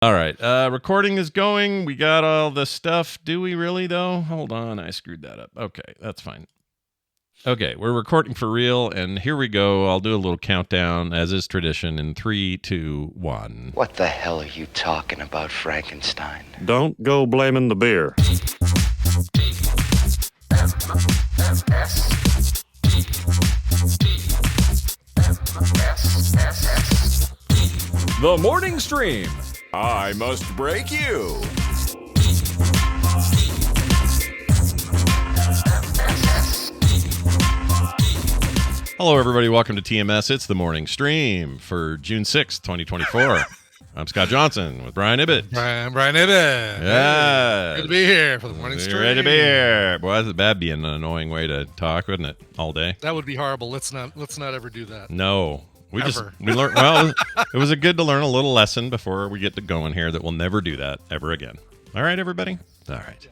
All right. Recording is going. We got all the stuff. Do we really, though? Hold on. I screwed that up. Okay, that's fine. Okay, we're recording for real, and here we go. I'll do a little countdown, as is tradition, in 3, 2, 1. What the hell are you talking about, Frankenstein? Don't go blaming the beer. The morning stream. I must break you. Hello, everybody. Welcome to TMS. It's the morning stream for June 6th, 2024. I'm Scott Johnson with Brian Ibbett. Brian Ibbett. Yeah. Hey, good to be here for the morning stream. Ready to be here. Boy, that'd be an annoying way to talk, wouldn't it? All day. That would be horrible. Let's not ever do that. No. We Ever. learned. Well, it was a good to learn a little lesson before we get to going here that we'll never do that ever again. All right, everybody? All right.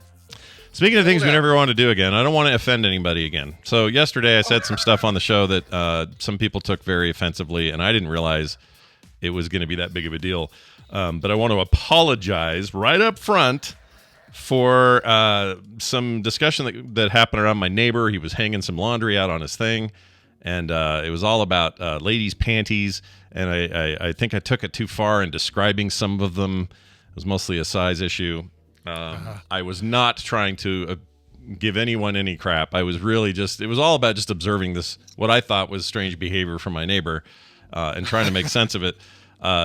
Speaking of things we never want to do again, I don't want to offend anybody again. So yesterday I said some stuff on the show that some people took very offensively, and I didn't realize it was going to be that big of a deal. But I want to apologize right up front for some discussion that happened around my neighbor. He was hanging some laundry out on his thing. And it was all about ladies' panties, and I think I took it too far in describing some of them. It was mostly a size issue. I was not trying to give anyone any crap. I was really it was all about just observing this, what I thought was strange behavior from my neighbor, and trying to make sense of it.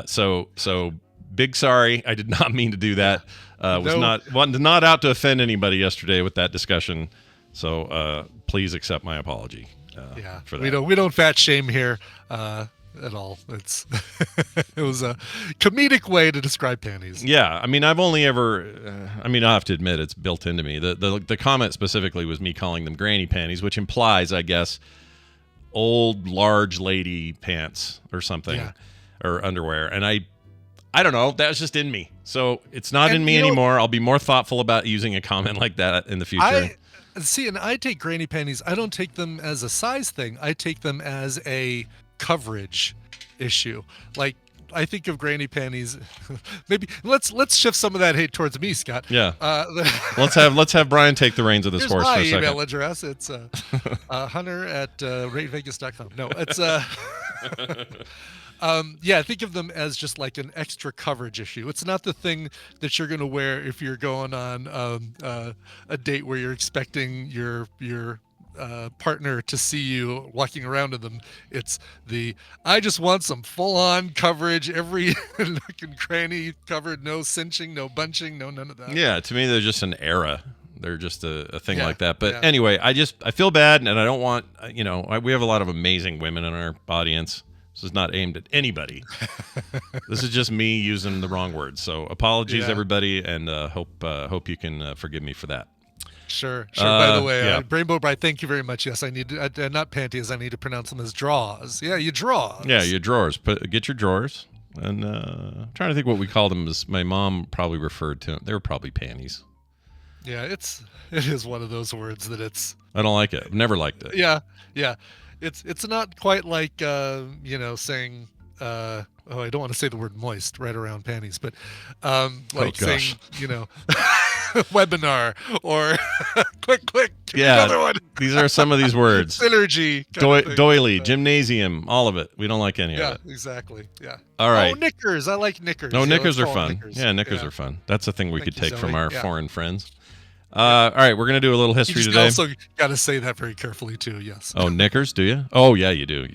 So big sorry. I did not mean to do that. Was not out to offend anybody yesterday with that discussion. So please accept my apology. For that. We don't fat shame here at all. It's it was a comedic way to describe panties. Yeah, I mean, I've only ever. I have to admit, it's built into me. The comment specifically was me calling them granny panties, which implies, I guess, old large lady pants or something, or underwear. And I don't know. That was just in me. So it's not in me anymore. I'll be more thoughtful about using a comment like that in the future. See, and I take granny panties. I don't take them as a size thing. I take them as a coverage issue. Like, I think of granny panties. Maybe let's shift some of that hate towards me, Scott. Yeah. Let's have Brian take the reins of this horse for a second. My email address. It's hunter@ratevegas.com. No, it's think of them as just like an extra coverage issue. It's not the thing that you're going to wear if you're going on a date where you're expecting your partner to see you walking around in them. It's I just want some full-on coverage, every nook and cranny covered, no cinching, no bunching, no none of that. Yeah, to me, they're just an era. They're just a thing like that. But anyway, I feel bad, and I don't want, we have a lot of amazing women in our audience. This is not aimed at anybody. This is just me using the wrong words. So apologies, everybody, and hope you can forgive me for that. Sure. By the way, Rainbow Bright, thank you very much. Yes, I need not panties. I need to pronounce them as draws. Yeah, you draws. Yeah, your drawers. Get your drawers. And I'm trying to think what we called them. As my mom probably referred to them. They were probably panties. Yeah, it is one of those words that it's. I don't like it. I've never liked it. Yeah. It's not quite like saying I don't want to say the word moist right around panties, but saying webinar or quick. Yeah, another one. These are some of these words. Synergy. Doily, gymnasium, all of it. We don't like any of it. Yeah, exactly. Yeah. All right. Oh, knickers. I like knickers. No, knickers are fun. Knickers. Yeah, knickers are fun. That's a thing we could take from our foreign friends. Yeah. All right, we're going to do a little history today. You also got to say that very carefully, too, yes. Oh, knickers, do you? Oh, yeah, you do.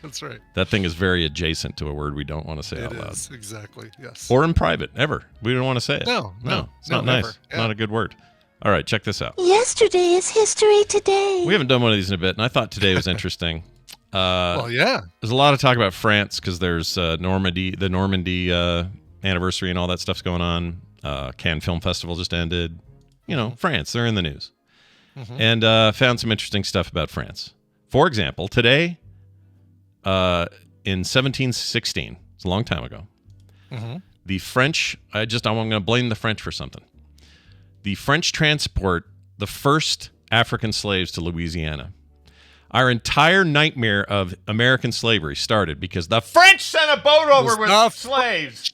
That's right. That thing is very adjacent to a word we don't want to say out loud. It is, exactly, yes. Or in private, ever. We don't want to say it. No. It's not nice. Yeah. Not a good word. All right, check this out. Yesterday is history today. We haven't done one of these in a bit, and I thought today was interesting. Well, yeah. There's a lot of talk about France because there's the Normandy anniversary and all that stuff's going on. Cannes Film Festival just ended. France, they're in the news. Mm-hmm. And found some interesting stuff about France. For example, today, in 1716, it's a long time ago, the French, I'm going to blame the French for something. The French transport the first African slaves to Louisiana. Our entire nightmare of American slavery started because the French sent a boat over with slaves.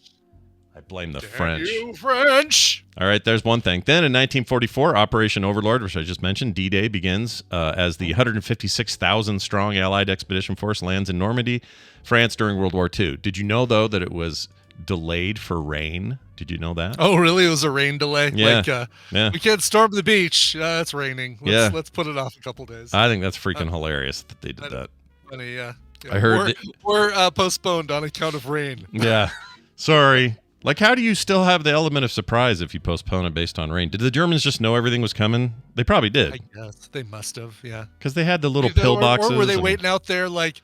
I blame the Damn French. you, French. All right, there's one thing. Then in 1944, Operation Overlord, which I just mentioned, D-Day begins as the 156,000-strong Allied expedition force lands in Normandy, France during World War II. Did you know, though, that it was delayed for rain? Did you know that? Oh, really? It was a rain delay? Yeah. Like, we can't storm the beach. It's raining. Let's put it off a couple days. I think that's freaking hilarious that they did that. Funny, yeah. I heard we're postponed on account of rain. Yeah. Sorry. Like, how do you still have the element of surprise if you postpone it based on rain? Did the Germans just know everything was coming? They probably did. I guess they must have, yeah. Because they had the little pill boxes. Or were they waiting out there like,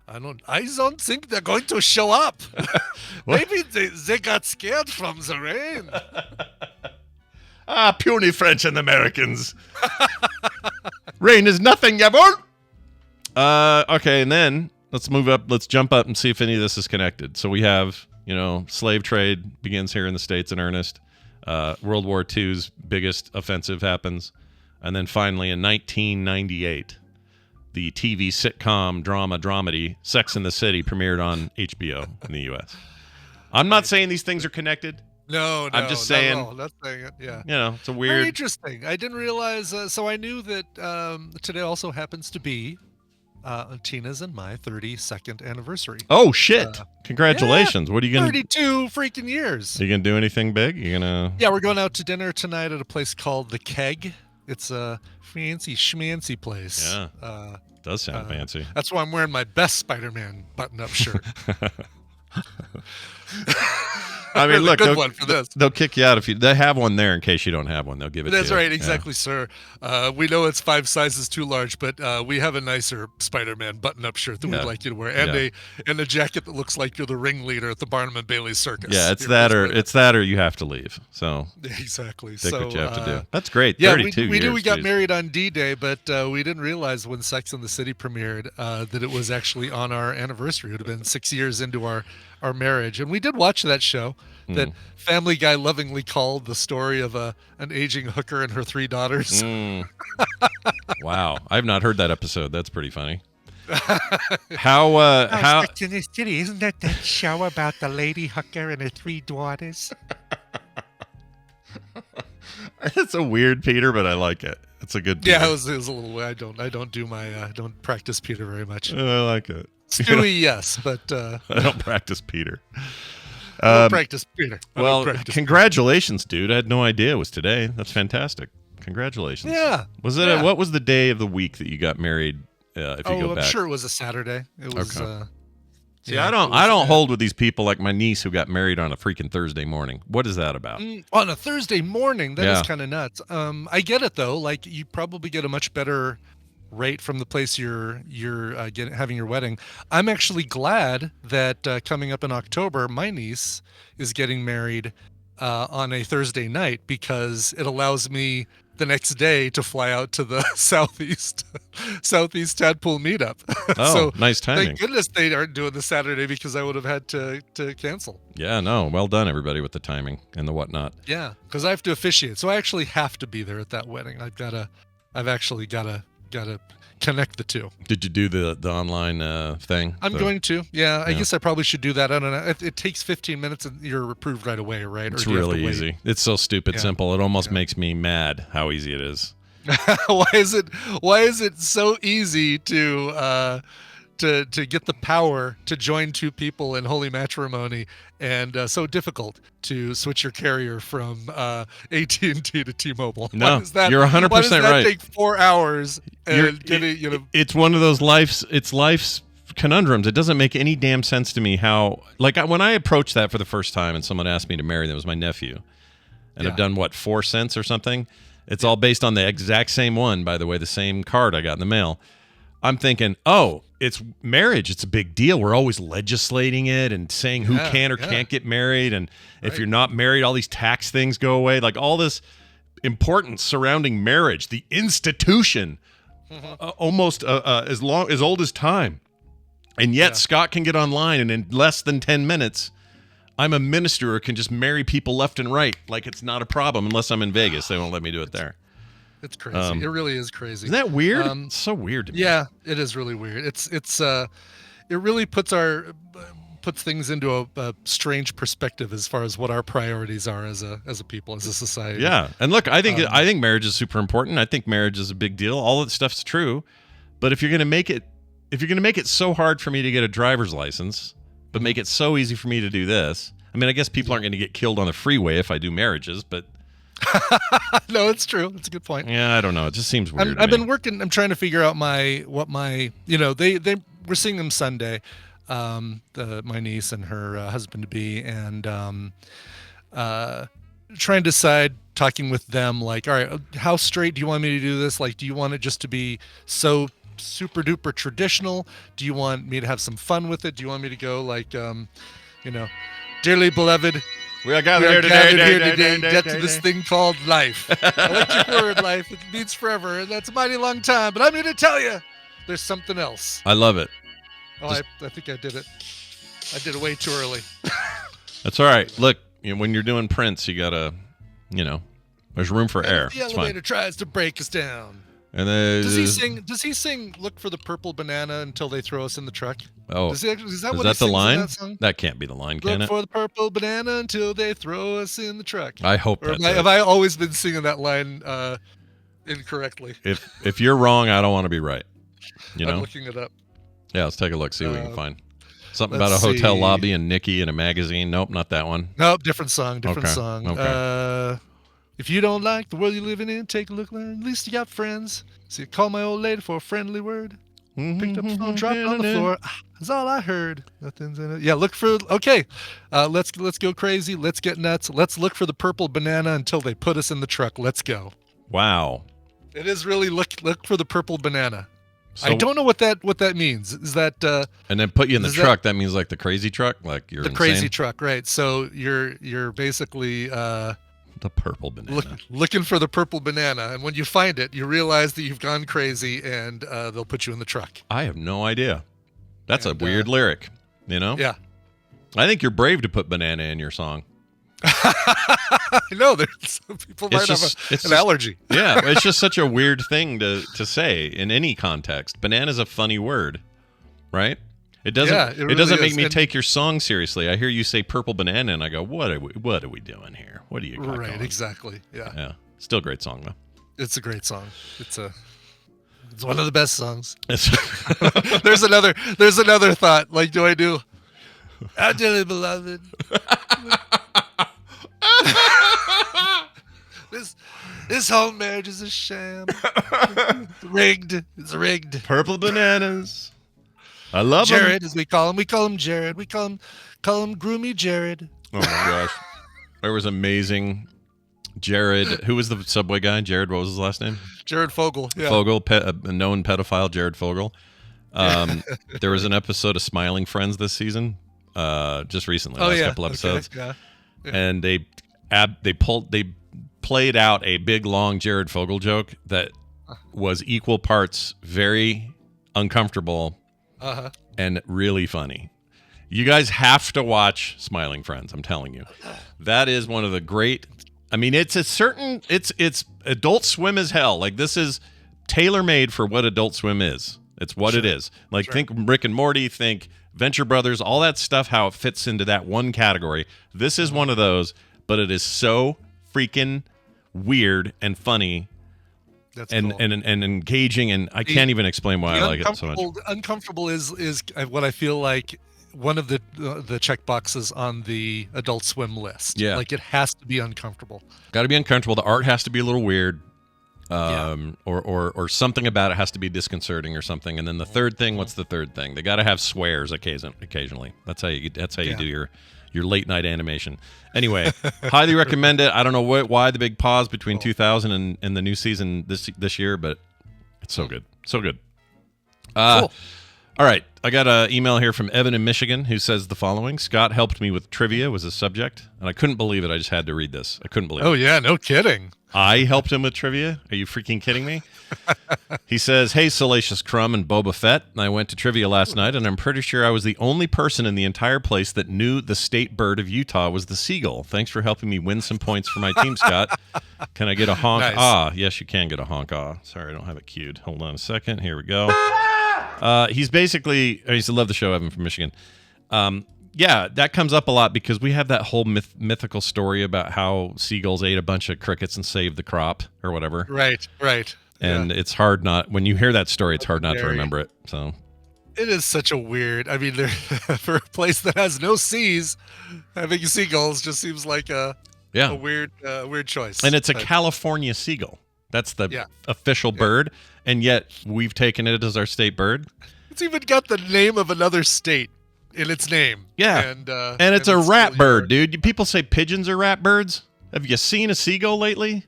I don't think they're going to show up. Maybe they got scared from the rain. Puny French and Americans. Rain is nothing, yavon. Okay, and then let's move up. Let's jump up and see if any of this is connected. So we have, slave trade begins here in the States in earnest. World War II's biggest offensive happens. And then finally in 1998, the TV sitcom dramedy Sex and the City premiered on HBO in the U.S. I'm not saying these things are connected. No, I'm just saying. Not saying it. Yeah. It's a weird. Very interesting. I didn't realize. So I knew that today also happens to be Tina's and my 32nd anniversary. Oh shit! Congratulations. What are you gonna? 32 freaking years. Are you gonna do anything big? You gonna? Yeah, we're going out to dinner tonight at a place called The Keg. It's a fancy schmancy place. Yeah. Does sound fancy. That's why I'm wearing my best Spider-Man button-up shirt. I mean, look, good one for this. They'll kick you out if they have one there in case you don't have one. They'll give it to you. That's right, exactly, sir. We know it's 5 sizes too large, but we have a nicer Spider-Man button-up shirt that we'd like you to wear, and a jacket that looks like you're the ringleader at the Barnum and Bailey Circus. Yeah, it's that or you have to leave. So exactly. Think what you have to do. That's great. Yeah, 32 we years, knew we got married on D-Day, but we didn't realize when Sex and the City premiered that it was actually on our anniversary. It would have been 6 years into our marriage, and we did watch that show that Family Guy lovingly called the story of an aging hooker and her 3 daughters. Wow, I've not heard that episode. That's pretty funny. How Sex and the City, isn't that show about the lady hooker and her 3 daughters? It's a weird Peter, but I like it. It's a good Peter. Yeah, it was a little. I don't practice Peter very much. I like it. Stewie, yes, but I don't practice Peter. I don't practice Peter. Congratulations, dude. I had no idea it was today. That's fantastic. Congratulations. Yeah. Was it? What was the day of the week that you got married? If you go back, I'm sure it was a Saturday. It was. Okay. See, I don't hold with these people like my niece who got married on a freaking Thursday morning. What is that about? On a Thursday morning? That is kind of nuts. I get it though. Like you probably get a much better rate from the place you're having your wedding. I'm actually glad that coming up in October, my niece is getting married on a Thursday night because it allows me the next day to fly out to the southeast tadpole meetup. Oh, so nice timing. Thank goodness they aren't doing the Saturday because I would have had to cancel. Yeah, no, well done everybody with the timing and the whatnot. Yeah, because I have to officiate, so I actually have to be there at that wedding. I've actually gotta connect the two. Did you do the online thing? I'm going to. Yeah, I guess I probably should do that. I don't know. It takes 15 minutes and you're approved right away, right? It's really easy. It's so stupid simple. It almost makes me mad how easy it is. Why is it so easy to get the power to join two people in holy matrimony and so difficult to switch your carrier from AT&T to T-Mobile? No, you're 100% right. Why does that take 4 hours? It's one of those life's conundrums. It doesn't make any damn sense to me how, like, when I approached that for the first time and someone asked me to marry them, it was my nephew. And I've done, 4 cents or something? It's all based on the exact same one, by the way, the same card I got in the mail. I'm thinking, it's marriage. It's a big deal. We're always legislating it and saying who can or can't get married. And if you're not married, all these tax things go away. Like all this importance surrounding marriage, the institution, almost as old as time. And yet Scott can get online and in less than 10 minutes, I'm a minister who can just marry people left and right. Like it's not a problem unless I'm in Vegas. They won't let me do it there. It's crazy. It really is crazy. Isn't that weird? It's so weird to me. Yeah, it is really weird. It really puts puts things into a strange perspective as far as what our priorities are as a people, as a society. Yeah, and look, I think marriage is super important. I think marriage is a big deal. All that stuff's true, but if you're gonna make it so hard for me to get a driver's license, but make it so easy for me to do this, I mean, I guess people aren't going to get killed on the freeway if I do marriages, but. No, it's true. That's a good point. Yeah, I don't know. It just seems weird. I've been working. I'm trying to figure out they we're seeing them Sunday, my niece and her husband to be, and trying to decide, talking with them, like, all right, how straight do you want me to do this? Like, do you want it just to be so super duper traditional? Do you want me to have some fun with it? Do you want me to go like, dearly beloved, we are gathered here today, get to this thing called life. Electric word, life. It means forever, and that's a mighty long time. But I'm here to tell you, there's something else. I love it. Oh, I think I did it. I did it way too early. That's all right. Look, when you're doing Prince, you gotta, there's room for error. The elevator tries to break us down. And then does he sing "Look for the purple banana until they throw us in the truck"? Oh, is that what that the line? In that song? That can't be the line, can it? Look for the purple banana until they throw us in the truck. I hope that's it. Have I always been singing that line incorrectly? If you're wrong, I don't want to be right. I'm looking it up. Yeah, let's take a look, see what we can find. Something about a hotel lobby and Nikki in a magazine. Nope, not that one. Nope, different song. Song. Okay. If you don't like the world you're living in, take a look. At least you got friends. See, call my old lady for a friendly word. Picked up the phone, dropped it on the floor. That's all I heard. Nothing's in it. Yeah, look for. Okay, let's go crazy. Let's get nuts. Let's look for the purple banana until they put us in the truck. Let's go. Wow. It is really look for the purple banana. So, I don't know what that means. Is that and then put you in the truck? That means like the crazy truck, like you're the insane? Crazy truck, right? So you're basically the purple banana. Looking for the purple banana, and when you find it, you realize that you've gone crazy, and they'll put you in the truck. I have no idea. That's a weird lyric, Yeah. I think you're brave to put banana in your song. I know there's some people might have an allergy. Yeah, it's just such a weird thing to say in any context. Banana's a funny word, right? It doesn't. It doesn't make me take your song seriously. I hear you say purple banana, and I go, "What are we doing here? What do you got Right, going?" Exactly. Yeah. Yeah. Still a great song though. It's a great song. It's one of the best songs. There's another thought. Like, do I do? "Our dearly beloved." This whole marriage is a sham. It's rigged. Purple bananas. I love Jared, him. as we call him. We call him Jared. We call him Groomy Jared. Oh my gosh, there was amazing Jared. Who was the Subway guy? Jared. What was his last name? Jared Fogle. Yeah. Fogle, a known pedophile. Jared Fogle. There was an episode of Smiling Friends this season, just recently. Last couple episodes. Okay. Yeah. And they played out a big long Jared Fogle joke that was equal parts very uncomfortable and really funny. You guys have to watch Smiling Friends. I'm telling you, that is one of the great. I mean, it's Adult Swim as hell. Like, this is tailor made for what Adult Swim is. It's what it is. Like, think Rick and Morty, think Venture Brothers, all that stuff, how it fits into that one category. This is one of those, but it is so freaking weird and funny. That's cool. and engaging, and I can't even explain why I like it so much. Uncomfortable is what I feel like one of the check boxes on the Adult Swim list. Yeah, like, it has to be uncomfortable. Got to be uncomfortable. The art has to be a little weird, or something about it has to be disconcerting or something. And then the third thing, what's the third thing? They got to have swears occasionally. That's how you do your late night animation. Anyway, highly recommend it. I don't know why the big pause between 2000 and the new season this year, but it's so good. So good. Cool. All right. I got an email here from Evan in Michigan who says the following. Scott helped me with trivia was his subject, and I couldn't believe it. I just had to read this. I couldn't believe it. Oh, yeah. No kidding. I helped him with trivia? Are you freaking kidding me? He says, "Hey, Salacious Crumb and Boba Fett. I went to trivia last night, and I'm pretty sure I was the only person in the entire place that knew the state bird of Utah was the seagull. Thanks for helping me win some points for my team, Scott. Can I get a honk? Nice. Ah, yes, you can get a honk. Ah, sorry, I don't have it queued. Hold on a second. Here we go. He's basically, I used to love the show, Evan from Michigan. yeah, that comes up a lot because we have that whole mythical story about how seagulls ate a bunch of crickets and saved the crop or whatever. Right. And it's hard not, when you hear that story, it's hard not to remember it. So it is such a weird, I mean, for a place that has no seas, having seagulls just seems like a weird choice. And it's a California seagull. That's the official bird. And yet we've taken it as our state bird. It's even got the name of another state in its name. Yeah. And it's a rat bird, dude. People say pigeons are rat birds. Have you seen a seagull lately?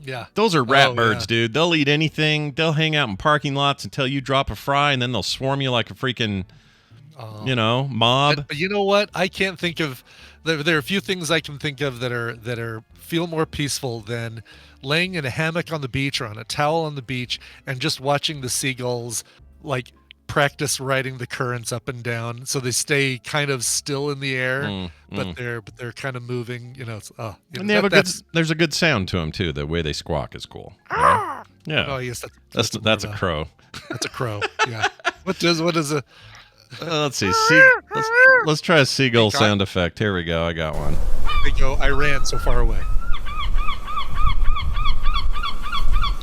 Yeah. Those are rat birds, dude. They'll eat anything. They'll hang out in parking lots until you drop a fry, and then they'll swarm you like a freaking, mob. But you know what? I can't think of. There are a few things I can think of that are feel more peaceful than laying in a hammock on the beach or on a towel on the beach and just watching the seagulls like practice riding the currents up and down, so they stay kind of still in the air, but they're kind of moving. And they have there's a good sound to them too. The way they squawk is cool. Yeah. Oh yes, that's a crow. That's a crow. Yeah. What is a? Let's see. Let's try a seagull sound effect. Here we go. I got one. They go. I ran so far away.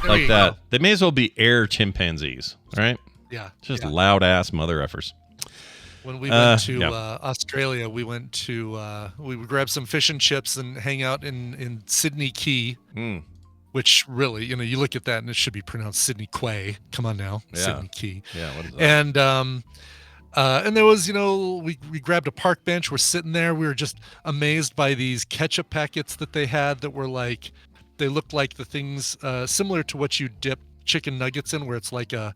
Like that. Go. They may as well be air chimpanzees, right? Yeah. Just loud ass mother effers. When we went to Australia, we went to we would grab some fish and chips and hang out in Sydney Key, which really, you look at that and it should be pronounced Sydney Quay. Come on now, Sydney Key. Yeah, what is that? And there was, we grabbed a park bench. We're sitting there. We were just amazed by these ketchup packets that they had that were like, they looked like the things similar to what you dip chicken nuggets in, where it's like a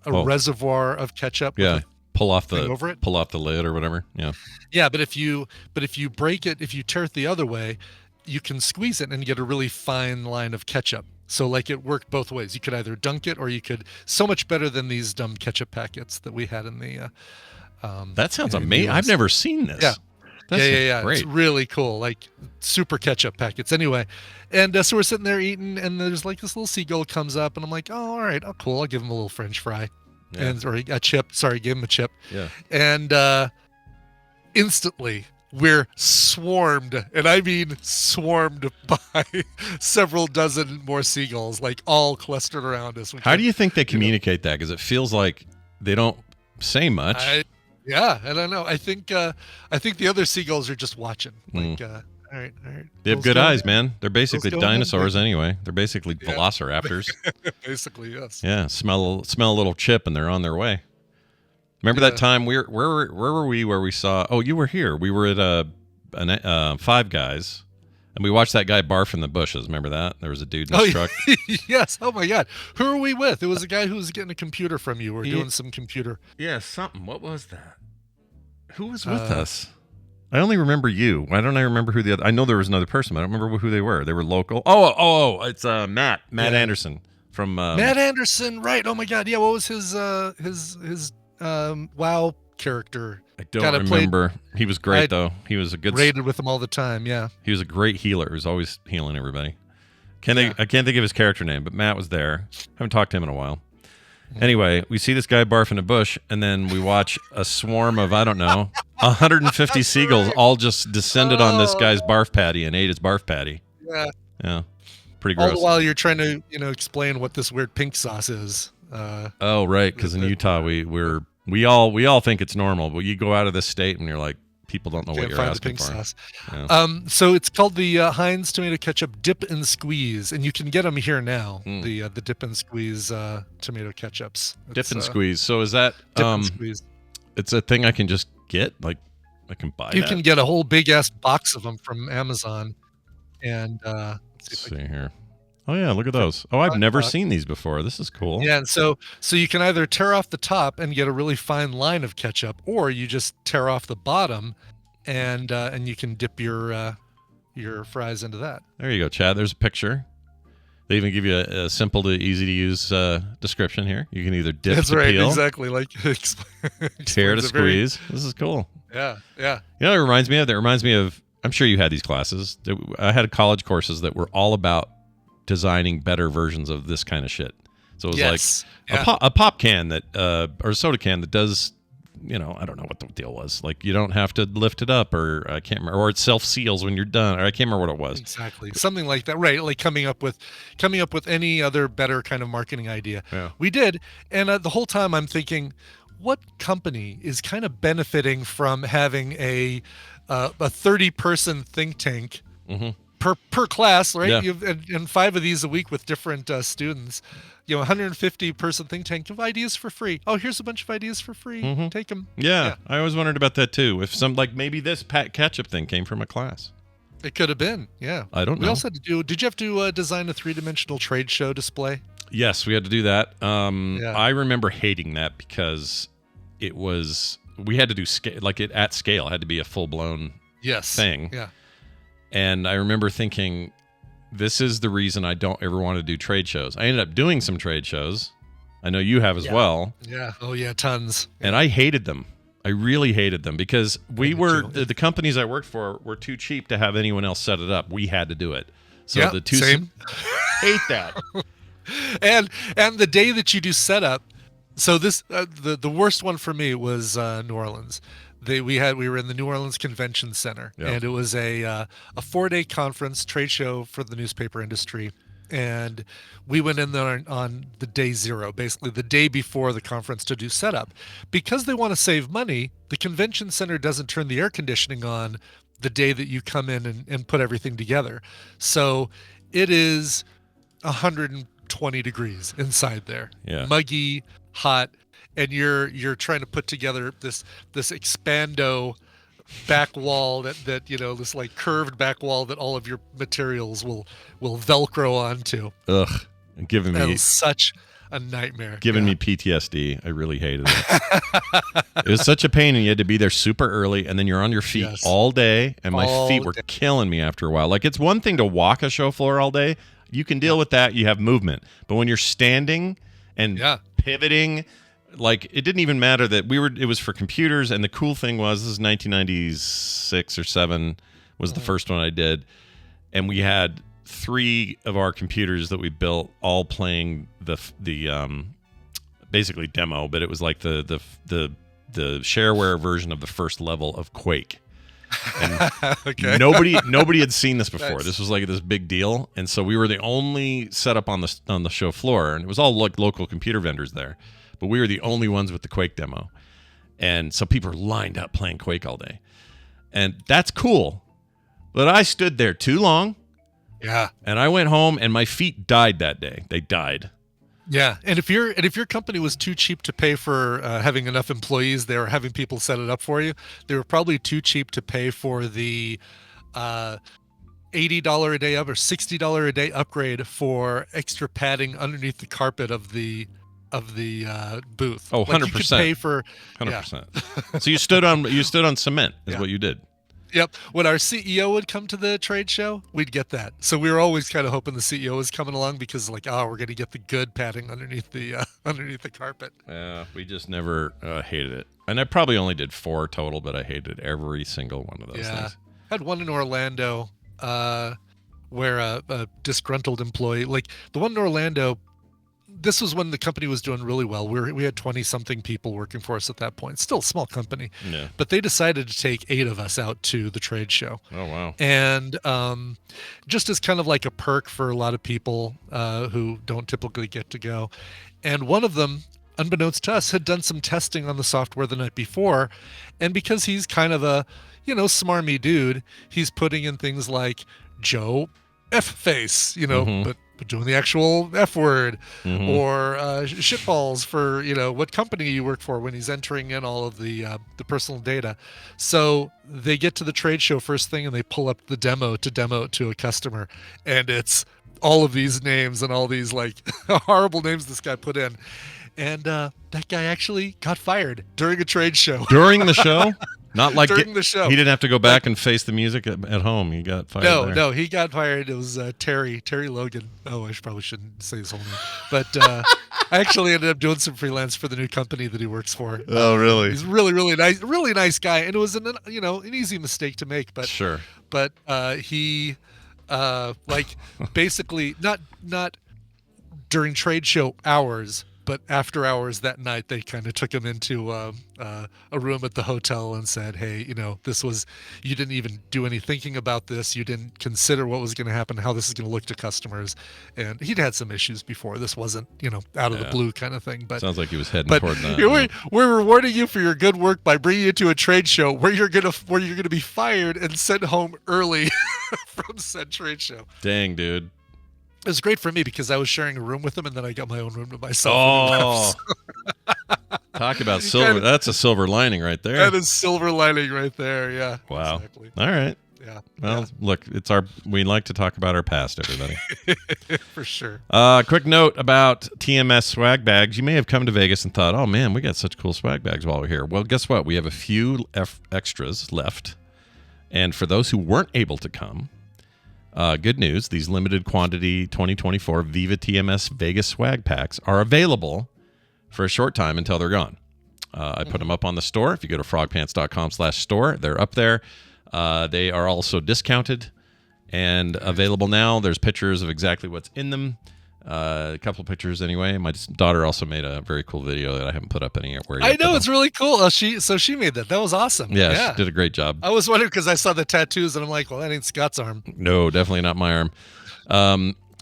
reservoir of ketchup. Yeah. Pull off the lid or whatever. Yeah. Yeah. But if you break it, if you tear it the other way, you can squeeze it and get a really fine line of ketchup. So like it worked both ways. You could either dunk it or you could, so much better than these dumb ketchup packets that we had in the, that sounds amazing. I've never seen this. Yeah. Yeah. Great. It's really cool. Like super ketchup packets. Anyway. And so we're sitting there eating, and there's like this little seagull comes up, and I'm like, oh, all right. Oh, cool. I'll give him a little French fry or a chip. Sorry. Give him a chip. Yeah. And instantly we're swarmed, and I mean swarmed by several dozen more seagulls, like all clustered around us. How do you think they communicate that? Because it feels like they don't say much. I don't know. I think the other seagulls are just watching. Like, all right. They have good eyes, man. They're basically dinosaurs anyway. They're basically velociraptors. Basically, yes. Yeah. Smell a little chip, and they're on their way. Remember that time where were we? Where we saw? Oh, you were here. We were at Five Guys, and we watched that guy barf in the bushes. Remember that? There was a dude in his truck. Yes. Oh my God. Who are we with? It was a guy who was getting a computer from you. We're doing some computer. Yeah, something. What was that? Who was with us? I only remember you. Why don't I remember who the other? I know there was another person, but I don't remember who they were. They were local. Oh, it's Matt Anderson from Matt Anderson. Right. Oh my God. Yeah. What was his WoW character? I don't remember. He was great though. He was a good. Raided with him all the time. Yeah. He was a great healer. He was always healing everybody. I can't think of his character name, but Matt was there. Haven't talked to him in a while. Anyway, we see this guy barf in a bush, and then we watch a swarm of, 150 seagulls all just descended on this guy's barf patty and ate his barf patty. Yeah. Yeah. Pretty gross. All the while you're trying to, explain what this weird pink sauce is. Oh, right, because in Utah we all think it's normal, but you go out of this state and you're like, people don't know what you're asking for. Sauce. Yeah. So it's called the Heinz tomato ketchup dip and squeeze, and you can get them here now. The dip and squeeze tomato ketchups. Dip and squeeze. So is that dip and squeeze? It's a thing I can just get. Like I can buy. You can get a whole big ass box of them from Amazon, and let's see here. Oh yeah, look at those. Oh, I've never seen these before. This is cool. Yeah, and so you can either tear off the top and get a really fine line of ketchup, or you just tear off the bottom, and you can dip your fries into that. There you go, Chad. There's a picture. They even give you a simple to easy to use description here. You can either dip to peel. Exactly. Like tear to squeeze. This is cool. Yeah. Yeah. You know what it reminds me of? That reminds me of. I'm sure you had these classes. I had college courses that were all about designing better versions of this kind of shit. So it was like a pop can that or a soda can that does I don't know what the deal was. Like, you don't have to lift it up, or I can't remember, or it self seals when you're done, or I can't remember what it was. Exactly, something like that, right? Like coming up with any other better kind of marketing idea. Yeah. We did, and the whole time I'm thinking, what company is kind of benefiting from having a 30-person think tank per class, right? Yeah. And 5 of these a week with different students. 150-person think tank of ideas for free. Oh, here's a bunch of ideas for free. Take them. Yeah, I always wondered about that too. If maybe this ketchup thing came from a class. It could have been, yeah. I don't know. We also had to did you have to design a 3-dimensional trade show display? Yes, we had to do that. I remember hating that because we had to do scale, like it at scale, it had to be a full-blown thing. Yeah. And I remember thinking, this is the reason I don't ever want to do trade shows. I ended up doing some trade shows. I know you have as well. Yeah. Oh, yeah, tons. And I hated them. I really hated them because the companies I worked for were too cheap to have anyone else set it up. We had to do it. So the two same. Hate that. and the day that you do setup, so this the worst one for me was New Orleans. We were in the New Orleans Convention Center, and it was a 4-day conference trade show for the newspaper industry, and we went in there on the day 0, basically the day before the conference, to do setup. Because they want to save money, the convention center doesn't turn the air conditioning on the day that you come in and put everything together. So it is 120 degrees inside there, muggy, hot. And you're trying to put together this expando back wall that this like curved back wall that all of your materials will Velcro onto. Ugh, that was such a nightmare. Giving me PTSD. I really hated it. It was such a pain, and you had to be there super early, and then you're on your feet all day, and my feet were killing me after a while. Like, it's one thing to walk a show floor all day. You can deal with that. You have movement. But when you're standing and pivoting, like, it didn't even matter that it was for computers. And the cool thing was, this is 1996 or 7 was the first one I did. And we had 3 of our computers that we built all playing the basically demo, but it was like the shareware version of the first level of Quake. And nobody had seen this before. Nice. This was like this big deal. And so we were the only setup on the show floor, and it was all like local computer vendors there. But we were the only ones with the Quake demo. And so people were lined up playing Quake all day. And that's cool. But I stood there too long. Yeah. And I went home, and my feet died that day. They died. Yeah. And if your company was too cheap to pay for having enough employees there or having people set it up for you, they were probably too cheap to pay for the $80 a day up or $60 a day upgrade for extra padding underneath the carpet of the booth. Oh, 100%. Like, you could pay for 100%. So you stood on cement is what you did. Yep. When our CEO would come to the trade show, we'd get that. So we were always kind of hoping the CEO was coming along because, like, we're going to get the good padding underneath the carpet. Yeah, we just never hated it. And I probably only did 4 total, but I hated every single one of those things. I had one in Orlando where a disgruntled employee, like the one in Orlando, this was when the company was doing really well. We had 20-something people working for us at that point. Still a small company. Yeah. But they decided to take 8 of us out to the trade show. Oh, wow. And just as kind of like a perk for a lot of people who don't typically get to go. And one of them, unbeknownst to us, had done some testing on the software the night before. And because he's kind of a, smarmy dude, he's putting in things like Joe F face, but doing the actual F word, or shitballs for, what company you work for, when he's entering in all of the personal data. So they get to the trade show first thing and they pull up the demo it to a customer. And it's all of these names and all these like horrible names this guy put in. And that guy actually got fired during a trade show. During the show? Not like during the show. He didn't have to go back and face the music at home. He got fired. No, he got fired. It was Terry Logan. Oh, probably shouldn't say his whole name. But I actually ended up doing some freelance for the new company that he works for. Oh, really? He's really nice guy, and it was an easy mistake to make. But sure. But he basically not during trade show hours, But after hours that night, they kind of took him into a room at the hotel and said, "Hey, you didn't even do any thinking about this. You didn't consider what was going to happen, how this is going to look to customers." And he'd had some issues before. This wasn't, out of the blue kind of thing. But sounds like he was heading toward that. We're rewarding you for your good work by bringing you to a trade show where you're gonna be fired and sent home early from said trade show. Dang, dude. It was great for me because I was sharing a room with him, and then I got my own room to myself. Oh, talk about silver. That's a silver lining right there. That is silver lining right there. Yeah. Wow. Exactly. All right. Yeah. Well, look, we like to talk about our past, everybody. For sure. Quick note about TMS swag bags. You may have come to Vegas and thought, oh, man, we got such cool swag bags while we're here. Well, guess what? We have a few extras left. And for those who weren't able to come, good news, these limited quantity 2024 Viva TMS Vegas swag packs are available for a short time until they're gone. I put them up on the store. If you go to frogpants.com/store, they're up there. They are also discounted and available now. There's pictures of exactly what's in them. A couple pictures anyway. My daughter also made a very cool video that I haven't put up anywhere yet. I know, it's really cool. She made that. That was awesome. Yeah, she did a great job. I was wondering because I saw the tattoos and I'm like, well, that ain't Scott's arm. No, definitely not my arm.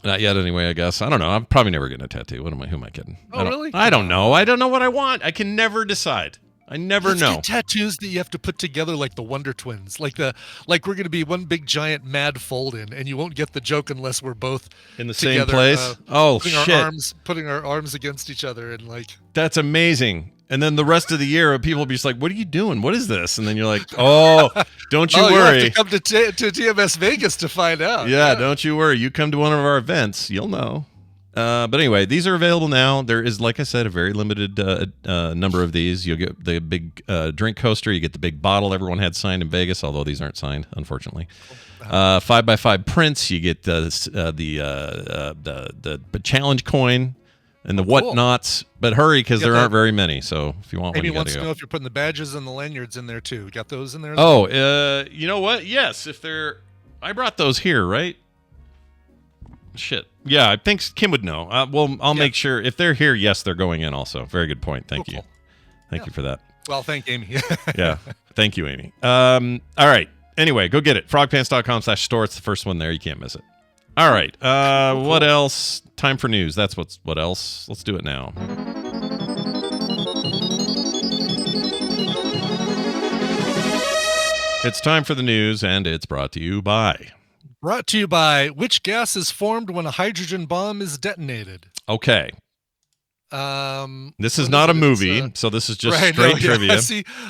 Not yet anyway, I guess. I don't know. I'm probably never getting a tattoo. Who am I kidding? Oh, really? I don't know. I don't know what I want. I can never decide. I never know. Get tattoos that you have to put together like the Wonder Twins, like we're going to be one big giant mad fold-in, and you won't get the joke unless we're both in the together, same place. Putting our arms against each other, and like that's amazing. And then the rest of the year, people will be just like, "What are you doing? What is this?" And then you're like, "Oh, don't you worry. You have to come to TMS Vegas to find out." Yeah, don't you worry. You come to one of our events, you'll know. But anyway, these are available now. There is, like I said, a very limited number of these. You'll get the big drink coaster. You get the big bottle everyone had signed in Vegas, although these aren't signed, unfortunately. 5x5 prints. You get the challenge coin and the whatnots. But hurry, because there aren't very many. So if you want one, you wants gotta to go. know if you're putting the badges and the lanyards in there too. Got those in there? Oh, you know what? Yes, I brought those here, right? Shit. Yeah, I think Kim would know. I'll make sure. If they're here, yes, they're going in also. Very good point. Thank you. Thank you for that. Well, thank Amy. Yeah. Thank you, Amy. All right. Anyway, go get it. frogpants.com/store. It's the first one there. You can't miss it. All right. Cool. What else? Time for news. That's what else. Let's do it now. It's time for the news, and it's brought to you by... Brought to you by which gas is formed when a hydrogen bomb is detonated? Okay. This is not a movie, so this is just straight trivia.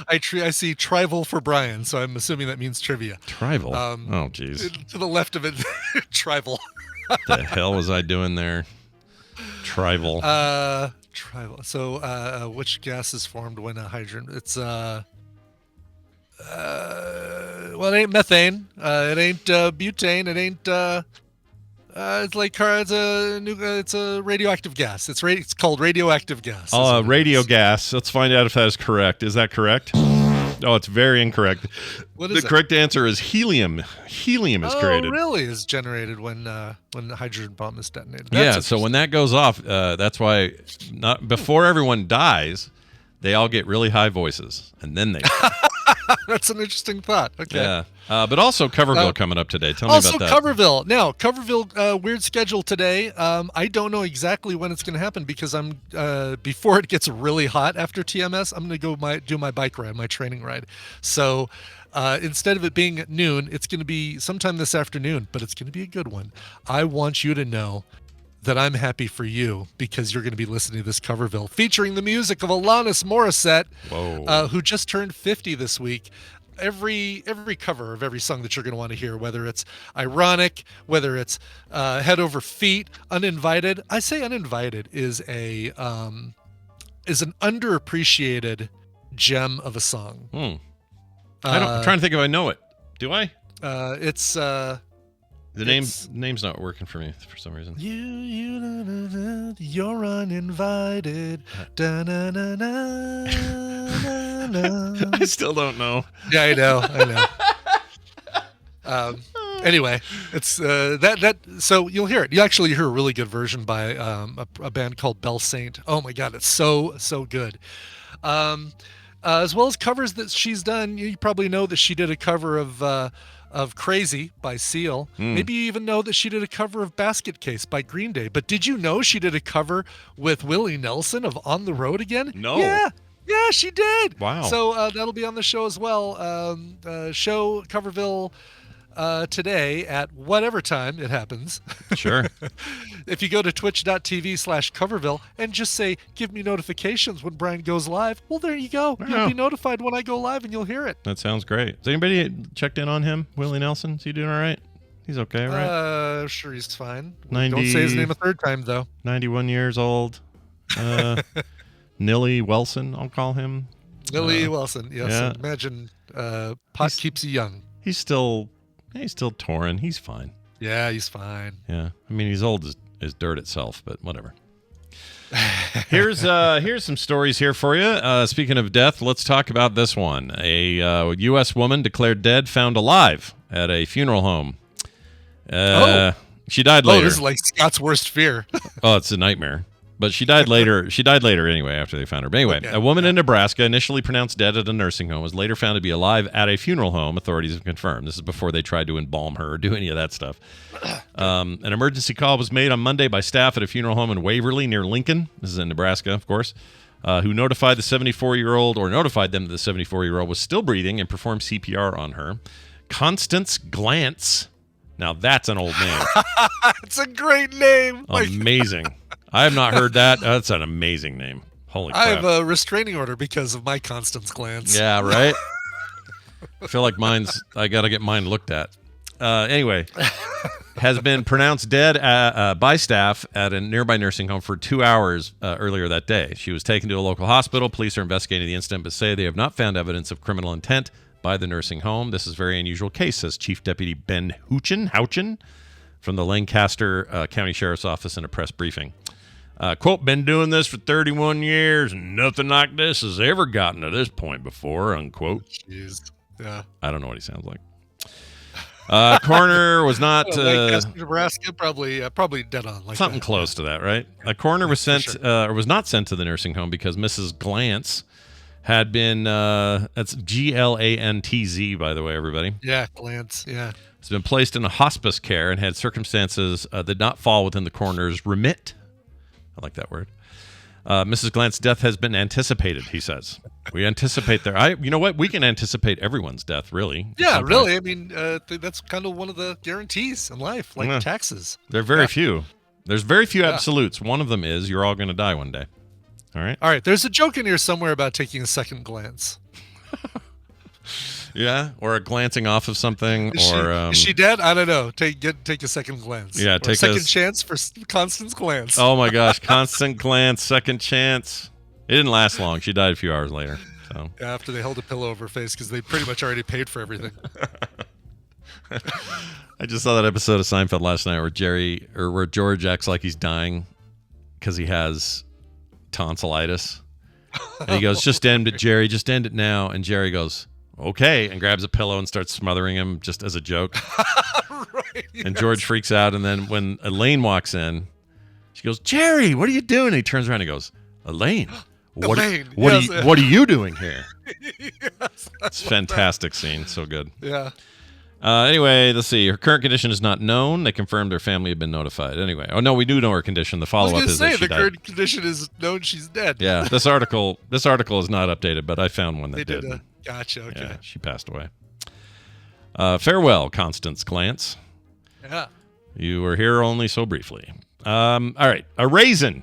I see trival for Brian, so I'm assuming that means trivia. Trival? Oh, geez. To the left of it, trival. What the hell was I doing there? Trival. Trival. So, which gas is formed when a hydrogen? It's well, it ain't methane. It ain't butane. It ain't. It's a radioactive gas. It's called radioactive gas. Oh, radio gas. Let's find out if that is correct. Is that correct? Oh, it's very incorrect. What is the correct answer is helium. Helium is created. Oh, really? Is generated when the hydrogen bomb is detonated. That's so when that goes off, that's why before everyone dies, they all get really high voices, and then they. That's an interesting thought. Okay. Yeah. But also Coverville coming up today. Tell me about that. Also Coverville. Now, Coverville, weird schedule today. I don't know exactly when it's going to happen because I'm before it gets really hot after TMS, I'm going to go do my bike ride, my training ride. So instead of it being at noon, it's going to be sometime this afternoon, but it's going to be a good one. I want you to know that I'm happy for you because you're going to be listening to this Coverville featuring the music of Alanis Morissette, who just turned 50 this week. Every cover of every song that you're going to want to hear, whether it's ironic, whether it's head over feet, uninvited. I say uninvited is an underappreciated gem of a song. I'm trying to think if I know it. Do I? It's the name's not working for me for some reason. You're uninvited. I still don't know. Yeah, I know. Anyway, it's that. So you'll hear it. You actually hear a really good version by a band called Bell Saint. Oh my God, it's so good. As well as covers that she's done. You probably know that she did a cover of Crazy by Seal. Maybe you even know that she did a cover of Basket Case by Green Day. But did you know she did a cover with Willie Nelson of On the Road Again? No. Yeah, she did. Wow. So that'll be on the show as well. Show Coverville today at whatever time it happens. Sure. If you go to twitch.tv/Coverville and just say, give me notifications when Brian goes live, well, there you go. Wow. You'll be notified when I go live and you'll hear it. That sounds great. Has anybody checked in on him, Willie Nelson? Is he doing all right? He's okay, right? Sure, he's fine. 90 Don't say his name a third time, though. 91 years old. Nilly Wellson, I'll call him. Nilly Wellson, yes. yeah. Imagine pot keeps you young. He's still touring. He's fine. Yeah, he's fine. Yeah. I mean, he's old as dirt itself, but whatever. Here's some stories here for you. Speaking of death, let's talk about this one. A U.S. woman declared dead, found alive at a funeral home. She died later. Oh, this is like Scott's worst fear. Oh, it's a nightmare. But she died later. She died later anyway after they found her. But anyway, a woman in Nebraska initially pronounced dead at a nursing home was later found to be alive at a funeral home, authorities have confirmed. This is before they tried to embalm her or do any of that stuff. An emergency call was made on Monday by staff at a funeral home in Waverly near Lincoln. This is in Nebraska, of course, who notified them that the 74-year-old was still breathing and performed CPR on her. Constance Glantz. Now that's an old name. It's a great name. Amazing. I have not heard that. That's an amazing name. Holy crap. I have a restraining order because of my Constance Glantz. Yeah, right? I feel like I got to get mine looked at. Anyway, has been pronounced dead by staff at a nearby nursing home for 2 hours earlier that day. She was taken to a local hospital. Police are investigating the incident, but say they have not found evidence of criminal intent by the nursing home. This is a very unusual case, says Chief Deputy Ben Houchin from the Lancaster County Sheriff's Office in a press briefing. Quote, been doing this for 31 years and nothing like this has ever gotten to this point before, unquote. Jeez. Yeah. I don't know what he sounds like. Coroner was not... Nebraska, probably dead on. Like something close to that, right? A coroner was was not sent to the nursing home because Mrs. Glantz had been... that's Glantz, by the way, everybody. Yeah, Glantz, yeah. Has been placed in a hospice care and had circumstances that did not fall within the coroner's remit. I like that word. Mrs. Glantz's death has been anticipated, he says. We anticipate you know what? We can anticipate everyone's death, really. Yeah, really. I mean, that's kind of one of the guarantees in life, like taxes. There are very few. There's very few absolutes. One of them is you're all going to die one day. All right? All right. There's a joke in here somewhere about taking a second glance. Yeah, or a glancing off of something, is she dead? I don't know. Take a second glance. Yeah, take a second chance for Constance Glantz. Oh my gosh, Constance Glantz, second chance. It didn't last long. She died a few hours later. So after they held a pillow over her face because they pretty much already paid for everything. I just saw that episode of Seinfeld last night where George acts like he's dying because he has tonsillitis, and he goes, "Just end it, Jerry. Just end it now." And Jerry goes, "Okay," and grabs a pillow and starts smothering him just as a joke. Right, yes. And George freaks out, and then when Elaine walks in, she goes, "Jerry, what are you doing?" And he turns around and goes, "Elaine, what are you doing here?" Yes, it's a fantastic scene. So good. Yeah. Anyway, let's see. Her current condition is not known. They confirmed her family had been notified. Anyway, oh no, we do know her condition. The follow-up is that she died. The current condition is known. She's dead. Yeah, this article is not updated, but I found one that did. Gotcha. Okay. Yeah, she passed away. Farewell, Constance Glantz. Yeah. You were here only so briefly. All right, a raisin.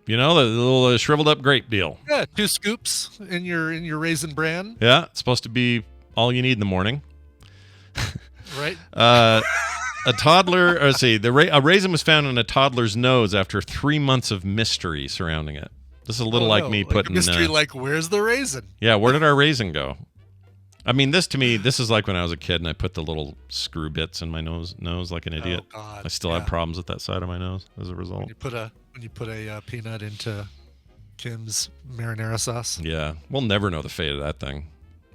You know, the little shriveled up grape deal. Yeah, 2 scoops in your raisin bran. Yeah, it's supposed to be all you need in the morning. Right. A toddler. A raisin was found in a toddler's nose after 3 months of mystery surrounding it. This is a little like me putting a mystery. Like, where's the raisin? Yeah, where did our raisin go? I mean, this is like when I was a kid and I put the little screw bits in my nose like an idiot. Oh, God. I still have problems with that side of my nose as a result. When you put a peanut into Kim's marinara sauce. Yeah, we'll never know the fate of that thing.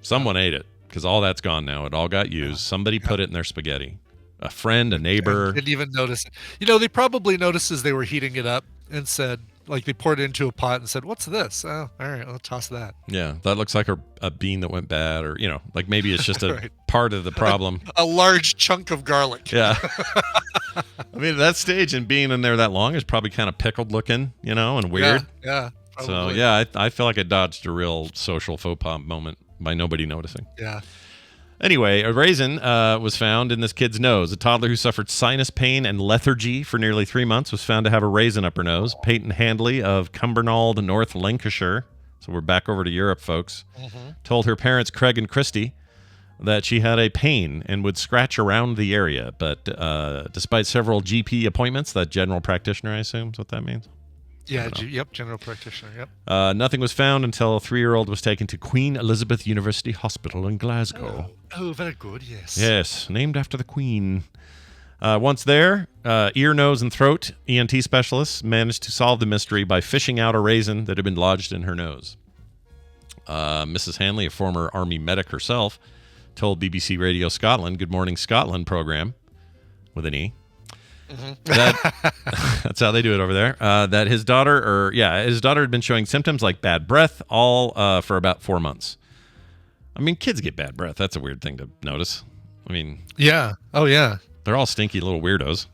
Someone ate it. because all that's gone now. It all got used. Somebody put it in their spaghetti. A friend, a neighbor. Didn't even notice it. You know, they probably noticed as they were heating it up and said, like, they poured it into a pot and said, "What's this?" Oh, all right, I'll toss that. Yeah, that looks like a bean that went bad, or like maybe it's just a Right. part of the problem. A large chunk of garlic. Yeah. I mean, at that stage and being in there that long is probably kind of pickled looking, and weird. Yeah. So Probably. yeah, I feel like I dodged a real social faux pas moment by nobody noticing. Yeah. Anyway, a raisin was found in this kid's nose. A toddler who suffered sinus pain and lethargy for nearly 3 months was found to have a raisin up her nose. Peyton Handley of Cumbernauld, North Lancashire, so we're back over to Europe, folks, told her parents, Craig and Christy, that she had a pain and would scratch around the area. But despite several GP appointments, that general practitioner, I assume is what that means. Yeah, general practitioner, yep. Nothing was found until a 3-year-old was taken to Queen Elizabeth University Hospital in Glasgow. Oh, very good, yes. Yes, named after the Queen. Once there, ear, nose, and throat ENT specialists managed to solve the mystery by fishing out a raisin that had been lodged in her nose. Mrs. Hanley, a former Army medic herself, told BBC Radio Scotland, Good Morning Scotland program, with an E, that that's how they do it over there, that his daughter had been showing symptoms like bad breath all for about 4 months. I mean, kids get bad breath. That's a weird thing to notice. I mean, Yeah. Oh, yeah. they're all stinky little weirdos.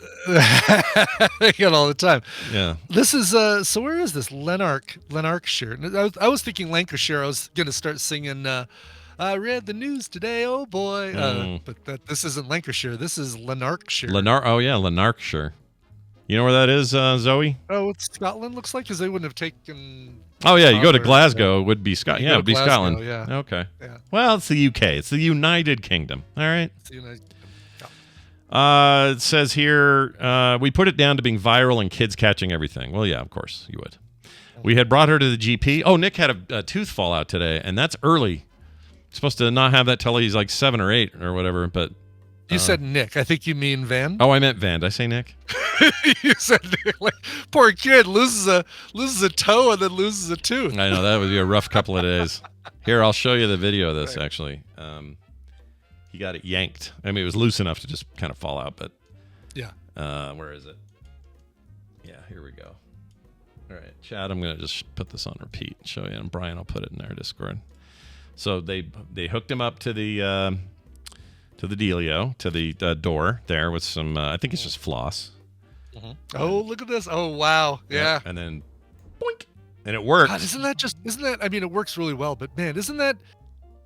They get all the time. Yeah. This is so where is this? Lanarkshire. And I was thinking Lancashire. I was gonna start singing I read the news today, oh boy. But this isn't Lancashire. This is Lanarkshire. Lanarkshire. You know where that is, Zoe? Oh, it's Scotland, looks like, because they wouldn't have taken. Oh, yeah, you go to Or- Glasgow, it would be Scotland. You Yeah, go it would be to Glasgow, Scotland. yeah. Okay. Yeah. Well, it's the UK. It's the United Kingdom. All right. It's the United- It says here, we put it down to being viral and kids catching everything. Well, yeah, of course you would. We had brought her to the GP. Oh, Nick had a tooth fall out today, and that's early. Supposed to not have that till he's like 7 or 8 or whatever, but... You said Nick. I think you mean Van. Oh, I meant Van. Did I say Nick? You said Nick. Like, poor kid loses a toe and then loses a tooth. I know, that would be a rough couple of days. Here, I'll show you the video of this, actually. He got it yanked. I mean, it was loose enough to just kind of fall out, but... Yeah. Where is it? Yeah, here we go. All right, Chad, I'm going to just put this on repeat, show you, and Brian, I'll put it in our Discord. So they hooked him up to the dealio, to the door there with some, I think it's just floss. Oh, look at this. Oh, wow. Yeah. And then, boink, and it worked. God, isn't that, I mean, it works really well, but man, isn't that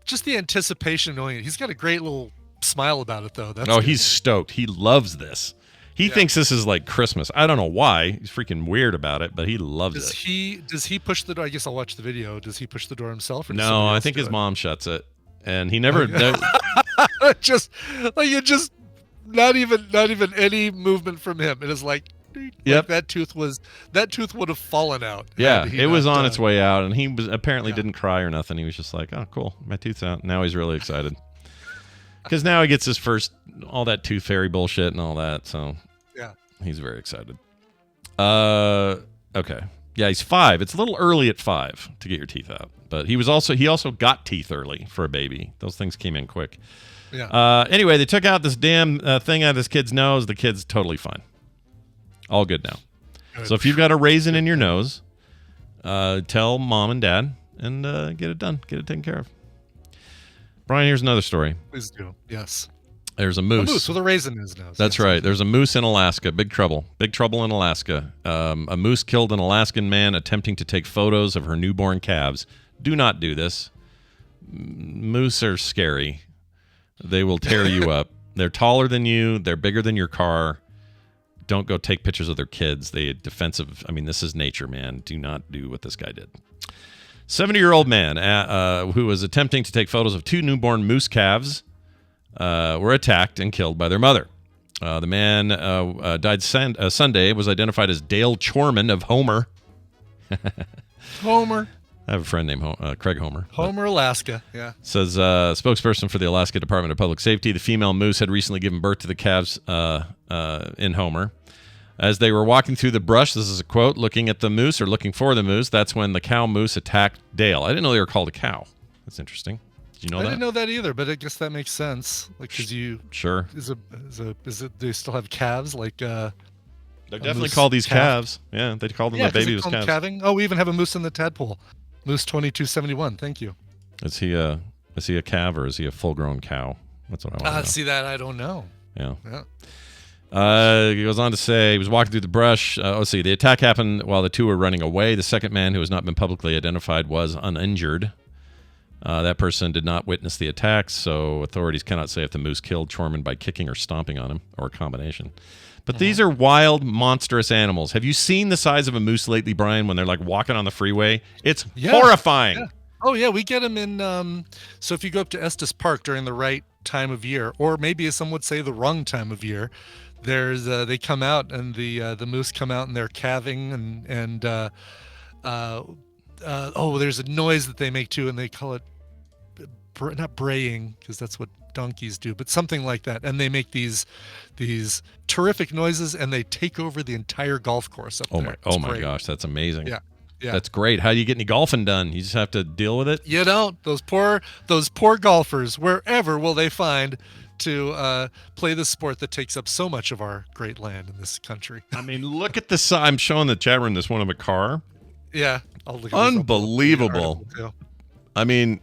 just the anticipation knowing it? He's got a great little smile about it, though. That's Oh, good. he's stoked. He loves this. He thinks this is like Christmas. I don't know why. He's freaking weird about it, but he loves it. Does he push the door? I guess I'll watch the video. Does he push the door himself? Or does No, somebody I else think do his it? mom shuts it, and he never. just not even any movement from him. It is like, Yep. that tooth would have fallen out. Yeah, had he it was not on done- its way out, and he was apparently didn't cry or nothing. He was just like, "Oh, cool, my tooth's out." Now he's really excited because now he gets his first all that tooth fairy bullshit and all that. So Yeah. he's very excited. Okay, yeah, he's 5. It's a little early at 5 to get your teeth out, but he also got teeth early for a baby. Those things came in quick. Yeah. Anyway, they took out this damn thing out of this kid's nose. The kid's totally fine. All good now. Good. So if you've got a raisin in your nose, tell mom and dad and get it done. Get it taken care of. Brian, here's another story. Please do. Yes. There's a A moose. moose with a raisin in his nose. That's Yes. right. There's a moose in Alaska. Big trouble. Big trouble in Alaska. A moose killed an Alaskan man attempting to take photos of her newborn calves. Do not do this. Moose are scary. They will tear you up. They're taller than you. They're bigger than your car. Don't go take pictures of their kids. They defensive. I mean, this is nature, man. Do not do what this guy did. 70-year-old man who was attempting to take photos of 2 newborn moose calves were attacked and killed by their mother. The man died Sunday, was identified as Dale Chorman of Homer. Homer. I have a friend named Craig Homer. Homer, Alaska. Yeah. Says spokesperson for the Alaska Department of Public Safety. The female moose had recently given birth to the calves in Homer. As they were walking through the brush, this is a quote, looking at the moose or looking for the moose, that's when the cow moose attacked Dale. I didn't know they were called a cow. That's interesting. Did you know I that? didn't know that either, but I guess that makes sense. Like, because Sure. is it? Do they still have calves? Like, They're definitely moose called these calf? calves. Yeah, they call them the 'cause they baby was call them calves. calving. Oh, we even have a moose in the tadpole. Moose 2271. Thank you. Is he a calf or is he a full-grown cow? That's what I want to know. See that? I don't know. Yeah. Yeah. He goes on to say he was walking through the brush. Let's see. The attack happened while the two were running away. The second man, who has not been publicly identified, was uninjured. That person did not witness the attacks, so authorities cannot say if the moose killed Chorman by kicking or stomping on him, or a combination. But these are wild, monstrous animals. Have you seen the size of a moose lately, Brian, when they're like walking on the freeway? It's horrifying. Yeah. Oh, yeah. We get them in. So if you go up to Estes Park during the right time of year, or maybe as some would say the wrong time of year, there's they come out and the moose come out and they're calving and there's a noise that they make too, and they call it not braying because that's what donkeys do, but something like that. And they make these terrific noises, and they take over the entire golf course up there. Oh my gosh, that's amazing. Yeah. Yeah. That's great. How do you get any golfing done? You just have to deal with it? You don't. Those poor golfers, wherever will they find to play this sport that takes up so much of our great land in this country? I mean, look at the I'm showing the chat room this one of a car. Yeah. I'll look at Unbelievable. I mean,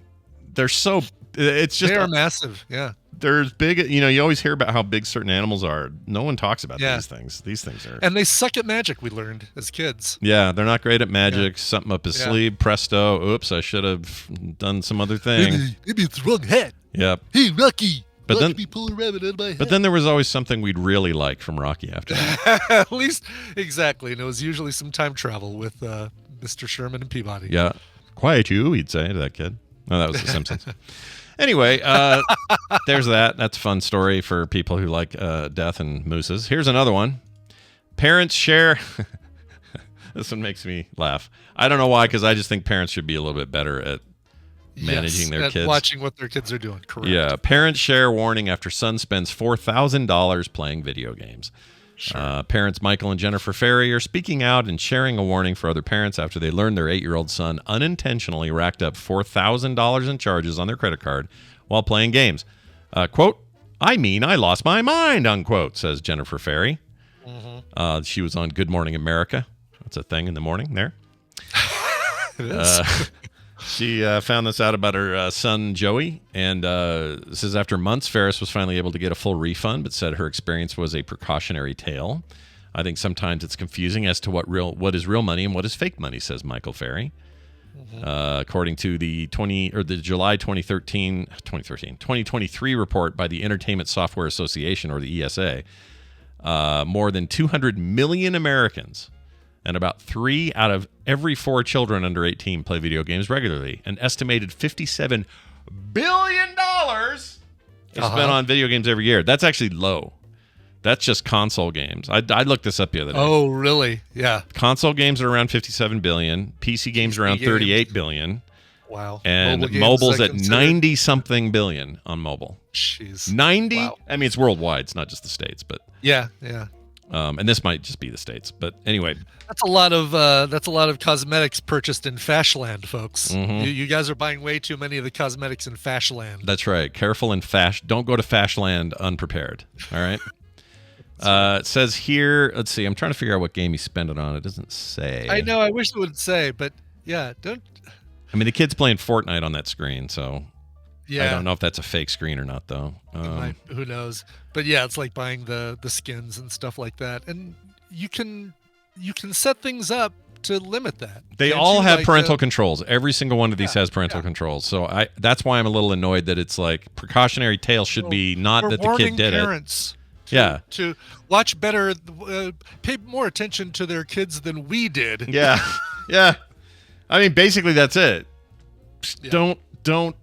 they're so, it's just. They are massive. Yeah. There's big, you always hear about how big certain animals are. No one talks about these things. These things are. And they suck at magic, we learned as kids. Yeah, they're not great at magic. Something up his sleeve, presto. Oops, I should have done some other thing. Maybe it's the wrong hat. Yep. Hey, Rocky. But then, me pull a rabbit out of my hat. But then there was always something we'd really like from Rocky after that. At least, exactly. And it was usually some time travel with Mr. Sherman and Peabody. Yeah. Quiet you, he'd say to that kid. No, that was The Simpsons. Anyway, there's that. That's a fun story for people who like death and mooses. Here's another one. Parents share. This one makes me laugh. I don't know why, because I just think parents should be a little bit better at managing their kids. Watching what their kids are doing. Correct. Yeah. Parents share warning after son spends $4,000 playing video games. Sure. Parents Michael and Jennifer Ferry are speaking out and sharing a warning for other parents after they learned their 8-year-old son unintentionally racked up $4,000 in charges on their credit card while playing games. Quote, I mean, I lost my mind, unquote, says Jennifer Ferry. Mm-hmm. She was on Good Morning America. That's a thing in the morning there. It is. She found this out about her son, Joey, and this is after months, Ferris was finally able to get a full refund, but said her experience was a precautionary tale. I think sometimes it's confusing as to what is real money and what is fake money, says Michael Ferry. Mm-hmm. According to the July 2023 report by the Entertainment Software Association, or the ESA, more than 200 million Americans and about 3 out of every 4 children under 18 play video games regularly. An estimated $57 billion is spent on video games every year. That's actually low. That's just console games. I looked this up the other day. Oh, really? Yeah. Console games are around $57 billion. PC games are around $38 billion. Wow. And mobile's at 90-something billion on mobile. Jeez. 90? Wow. I mean, it's worldwide. It's not just the States, but... Yeah. And this might just be the States, but anyway, that's a lot of cosmetics purchased in Fashland, folks. Mm-hmm. You guys are buying way too many of the cosmetics in Fashland. That's right. Careful in Don't go to Fashland unprepared. All right. It says here. Let's see. I'm trying to figure out what game he spent it on. It doesn't say. I know. I wish it would say, but yeah, don't. I mean, the kid's playing Fortnite on that screen, so. Yeah. I don't know if that's a fake screen or not, though. Who knows? But yeah, it's like buying the skins and stuff like that, and you can set things up to limit that. They all have parental controls. Every single one of these has parental controls. So that's why I'm a little annoyed that it's like precautionary tale should be not that the kid did parents it. To watch better, pay more attention to their kids than we did. Yeah. Yeah. I mean, basically that's it. Yeah. Don't.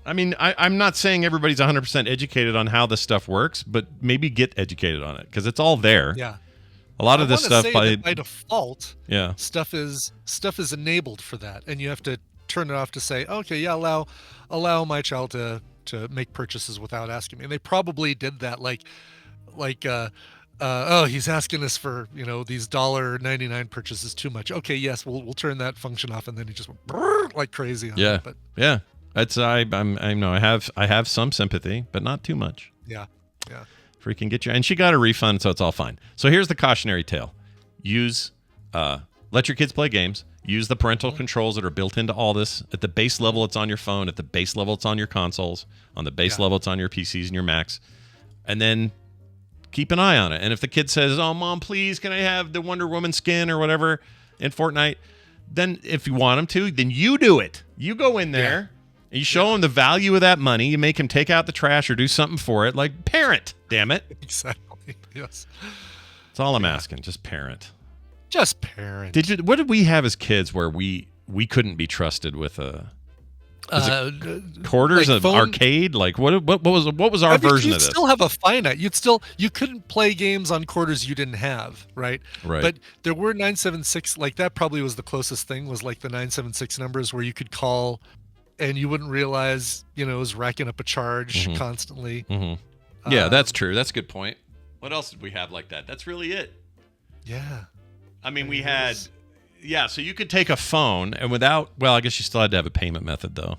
I mean, I'm not saying everybody's 100% educated on how this stuff works, but maybe get educated on it because it's all there. Yeah. A lot of this stuff by default, yeah, stuff is enabled for that, and you have to turn it off to say, okay, yeah, allow my child to make purchases without asking me. And they probably did that, he's asking us for these $1.99 purchases too much. Okay, yes, we'll turn that function off, and then he just went like crazy on it. But yeah. I have some sympathy, but not too much. Yeah. Freaking get you. And she got a refund, so it's all fine. So here's the cautionary tale. Let your kids play games. Use the parental controls that are built into all this. At the base level, it's on your phone. At the base level, it's on your consoles. On the base level, it's on your PCs and your Macs. And then keep an eye on it. And if the kid says, "Oh, Mom, please, can I have the Wonder Woman skin or whatever in Fortnite?" Then if you want them to, then you do it. You go in there and you show them the value of that money. You make him take out the trash or do something for it. Like, parent, damn it. Exactly. Yes. That's all I'm asking. Just parent. Just parent. What did we have as kids where we couldn't be trusted with a quarters, like an arcade? Like what was our version of this? You'd still have a finite. You couldn't play games on quarters you didn't have, right? Right. But there were 976, like that probably was the closest thing, was like the 976 numbers where you could call and you wouldn't realize, it was racking up a charge constantly. Mm-hmm. Yeah, that's true. That's a good point. What else did we have like that? That's really it. Yeah. I mean, we had, so you could take a phone and I guess you still had to have a payment method though.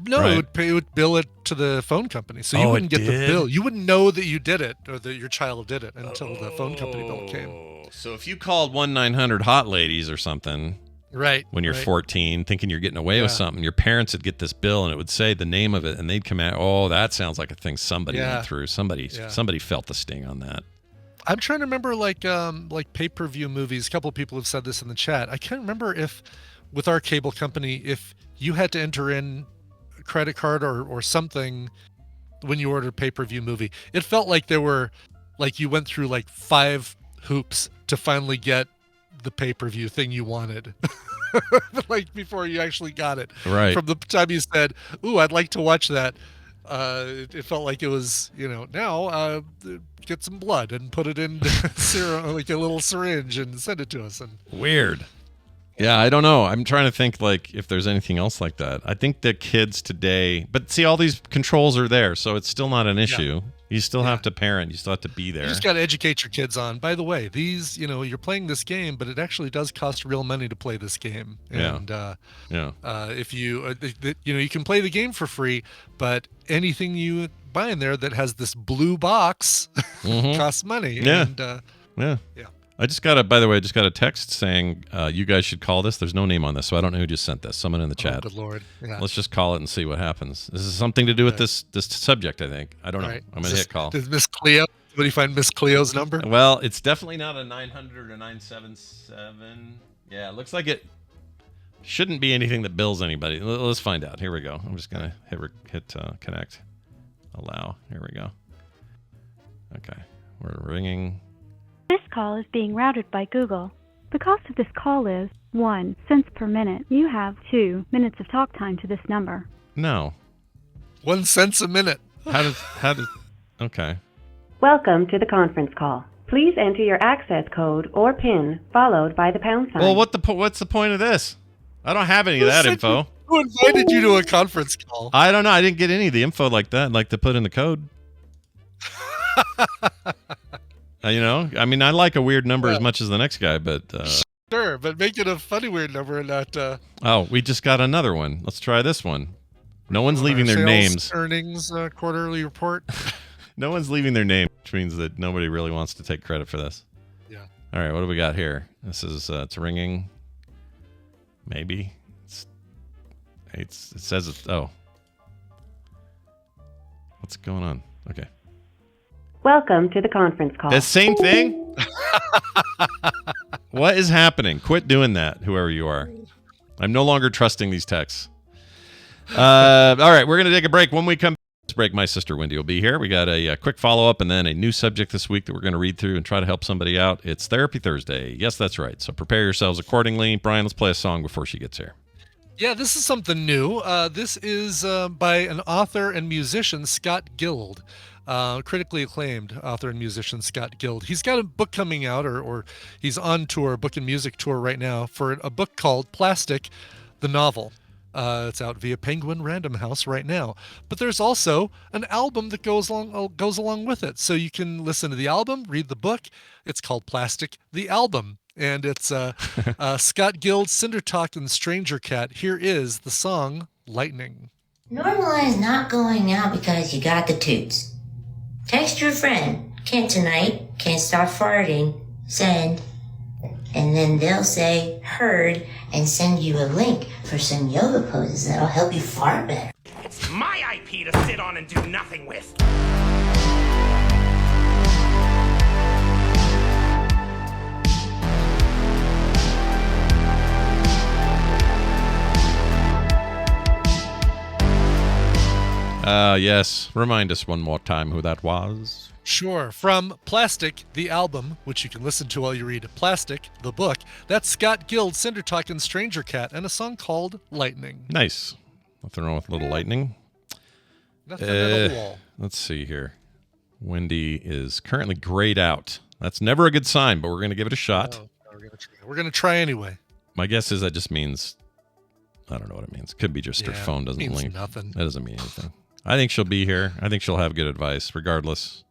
No, right? it would bill it to the phone company. So you wouldn't get the bill. You wouldn't know that you did it or that your child did it until the phone company bill came. So if you called 1-900-HOT ladies or something, right, when you're 14, thinking you're getting away with something, your parents would get this bill and it would say the name of it and they'd come out, "Oh, that sounds like a thing somebody went through. Somebody felt the sting on that." I'm trying to remember like pay-per-view movies. A couple of people have said this in the chat. I can't remember if with our cable company, if you had to enter in a credit card or something when you ordered a pay-per-view movie. It felt like there were, like you went through like 5 hoops to finally get the pay-per-view thing you wanted. Like before you actually got it. Right. From the time you said, "Ooh, I'd like to watch that." It felt like it was, now get some blood and put it in like a little syringe and send it to us. And weird. Yeah, I don't know. I'm trying to think like if there's anything else like that. I think the kids today, but see, all these controls are there, so it's still not an issue. You still have to parent. You still have to be there. You just got to educate your kids on, by the way, these, you're playing this game, but it actually does cost real money to play this game. And if you, you can play the game for free, but anything you buy in there that has this blue box costs money. Yeah. And, I just got a text saying you guys should call this. There's no name on this, so I don't know who just sent this. Someone in the chat. Oh, good Lord. Yeah. Let's just call it and see what happens. This is something to do with this subject, I think. I don't know. I'm going to hit call. Did Miss Cleo? Somebody find Miss Cleo's number? Well, it's definitely not a 900 or 977. Yeah, it looks like it shouldn't be anything that bills anybody. Let's find out. Here we go. I'm just going to hit connect. Allow. Here we go. Okay. We're ringing. This call is being routed by Google. The cost of this call is 1 cent per minute. You have 2 minutes of talk time to this number. No. 1 cent a minute. How does okay. Welcome to the conference call. Please enter your access code or PIN followed by the pound sign. Well, what's the point of this? I don't have any of that info. Who invited you to a conference call? I don't know. I didn't get any of the info like that, like to put in the code. I mean, I like a weird number as much as the next guy, but sure, but make it a funny weird number and not. Oh, we just got another one. Let's try this one. No one's leaving their names. Earnings quarterly report. No one's leaving their name, which means that nobody really wants to take credit for this. Yeah. All right, what do we got here? This is it's ringing. Maybe it says it's what's going on? Okay. Welcome to the conference call. The same thing? What is happening? Quit doing that, whoever you are. I'm no longer trusting these texts. All right, we're going to take a break. When we come back to this break, my sister Wendi will be here. We got a quick follow-up and then a new subject this week that we're going to read through and try to help somebody out. It's Therapy Thursday. Yes, that's right. So prepare yourselves accordingly. Brian, let's play a song before she gets here. Yeah, this is something new. This is by an author and musician, Scott Gild. Critically acclaimed author and musician Scott Gild. He's got a book coming out, or he's on tour, book and music tour right now, for a book called Plastic, the Novel. It's out via Penguin Random House right now. But there's also an album that goes along with it. So you can listen to the album, read the book. It's called Plastic, the Album. And it's Scott Gild, Cinder Talk, and Stranger Cat. Here is the song Lightning. Normalize not going out because you got the toots. Text your friend, can't tonight, can't stop farting, send. And then they'll say, heard, and send you a link for some yoga poses that'll help you fart better. It's my IP to sit on and do nothing with. Yes. Remind us one more time who that was. Sure. From Plastic, the album, which you can listen to while you read Plastic, the book, that's Scott Gild, Cinder Talkin' Stranger Cat, and a song called Lightning. Nice. Nothing wrong with a little lightning. Nothing at all. Let's see here. Wendi is currently grayed out. That's never a good sign, but we're going to give it a shot. Oh, we're going to try anyway. My guess is that just means, I don't know what it means. Could be just her phone doesn't means link. Nothing. That doesn't mean anything. I think she'll be here. I think she'll have good advice regardless.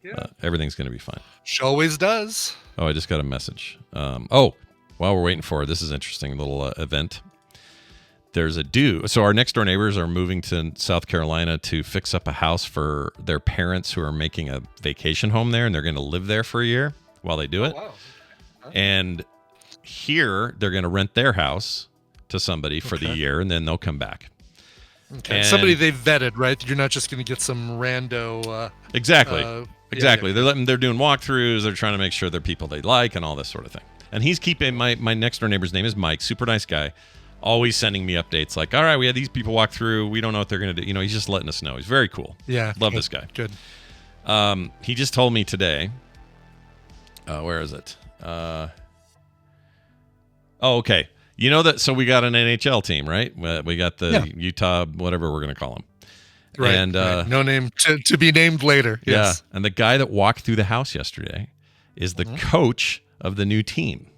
Yeah. Everything's going to be fine. She always does. Oh, I just got a message. While we're waiting for her, this is an interesting little event. There's a dude. So our next door neighbors are moving to South Carolina to fix up a house for their parents who are making a vacation home there, and they're going to live there for a year while they do it. Wow. And here they're going to rent their house to somebody for the year, and then they'll come back. Okay. And Somebody they've vetted, right? You're not just going to get some rando. Exactly. Yeah. They're doing walkthroughs. They're trying to make sure they're people they like and all this sort of thing. And he's keeping my next door neighbor's name is Mike, super nice guy, always sending me updates like, all right, we had these people walk through. We don't know what they're going to do. You know, he's just letting us know. He's very cool. Yeah. Love this guy. Good. He just told me today. Where is it? Okay. You know that, so we got an NHL team, right? We got the Utah, whatever we're going to call them. Right. And no name to be named later. Yes. Yeah. And the guy that walked through the house yesterday is the coach of the new team.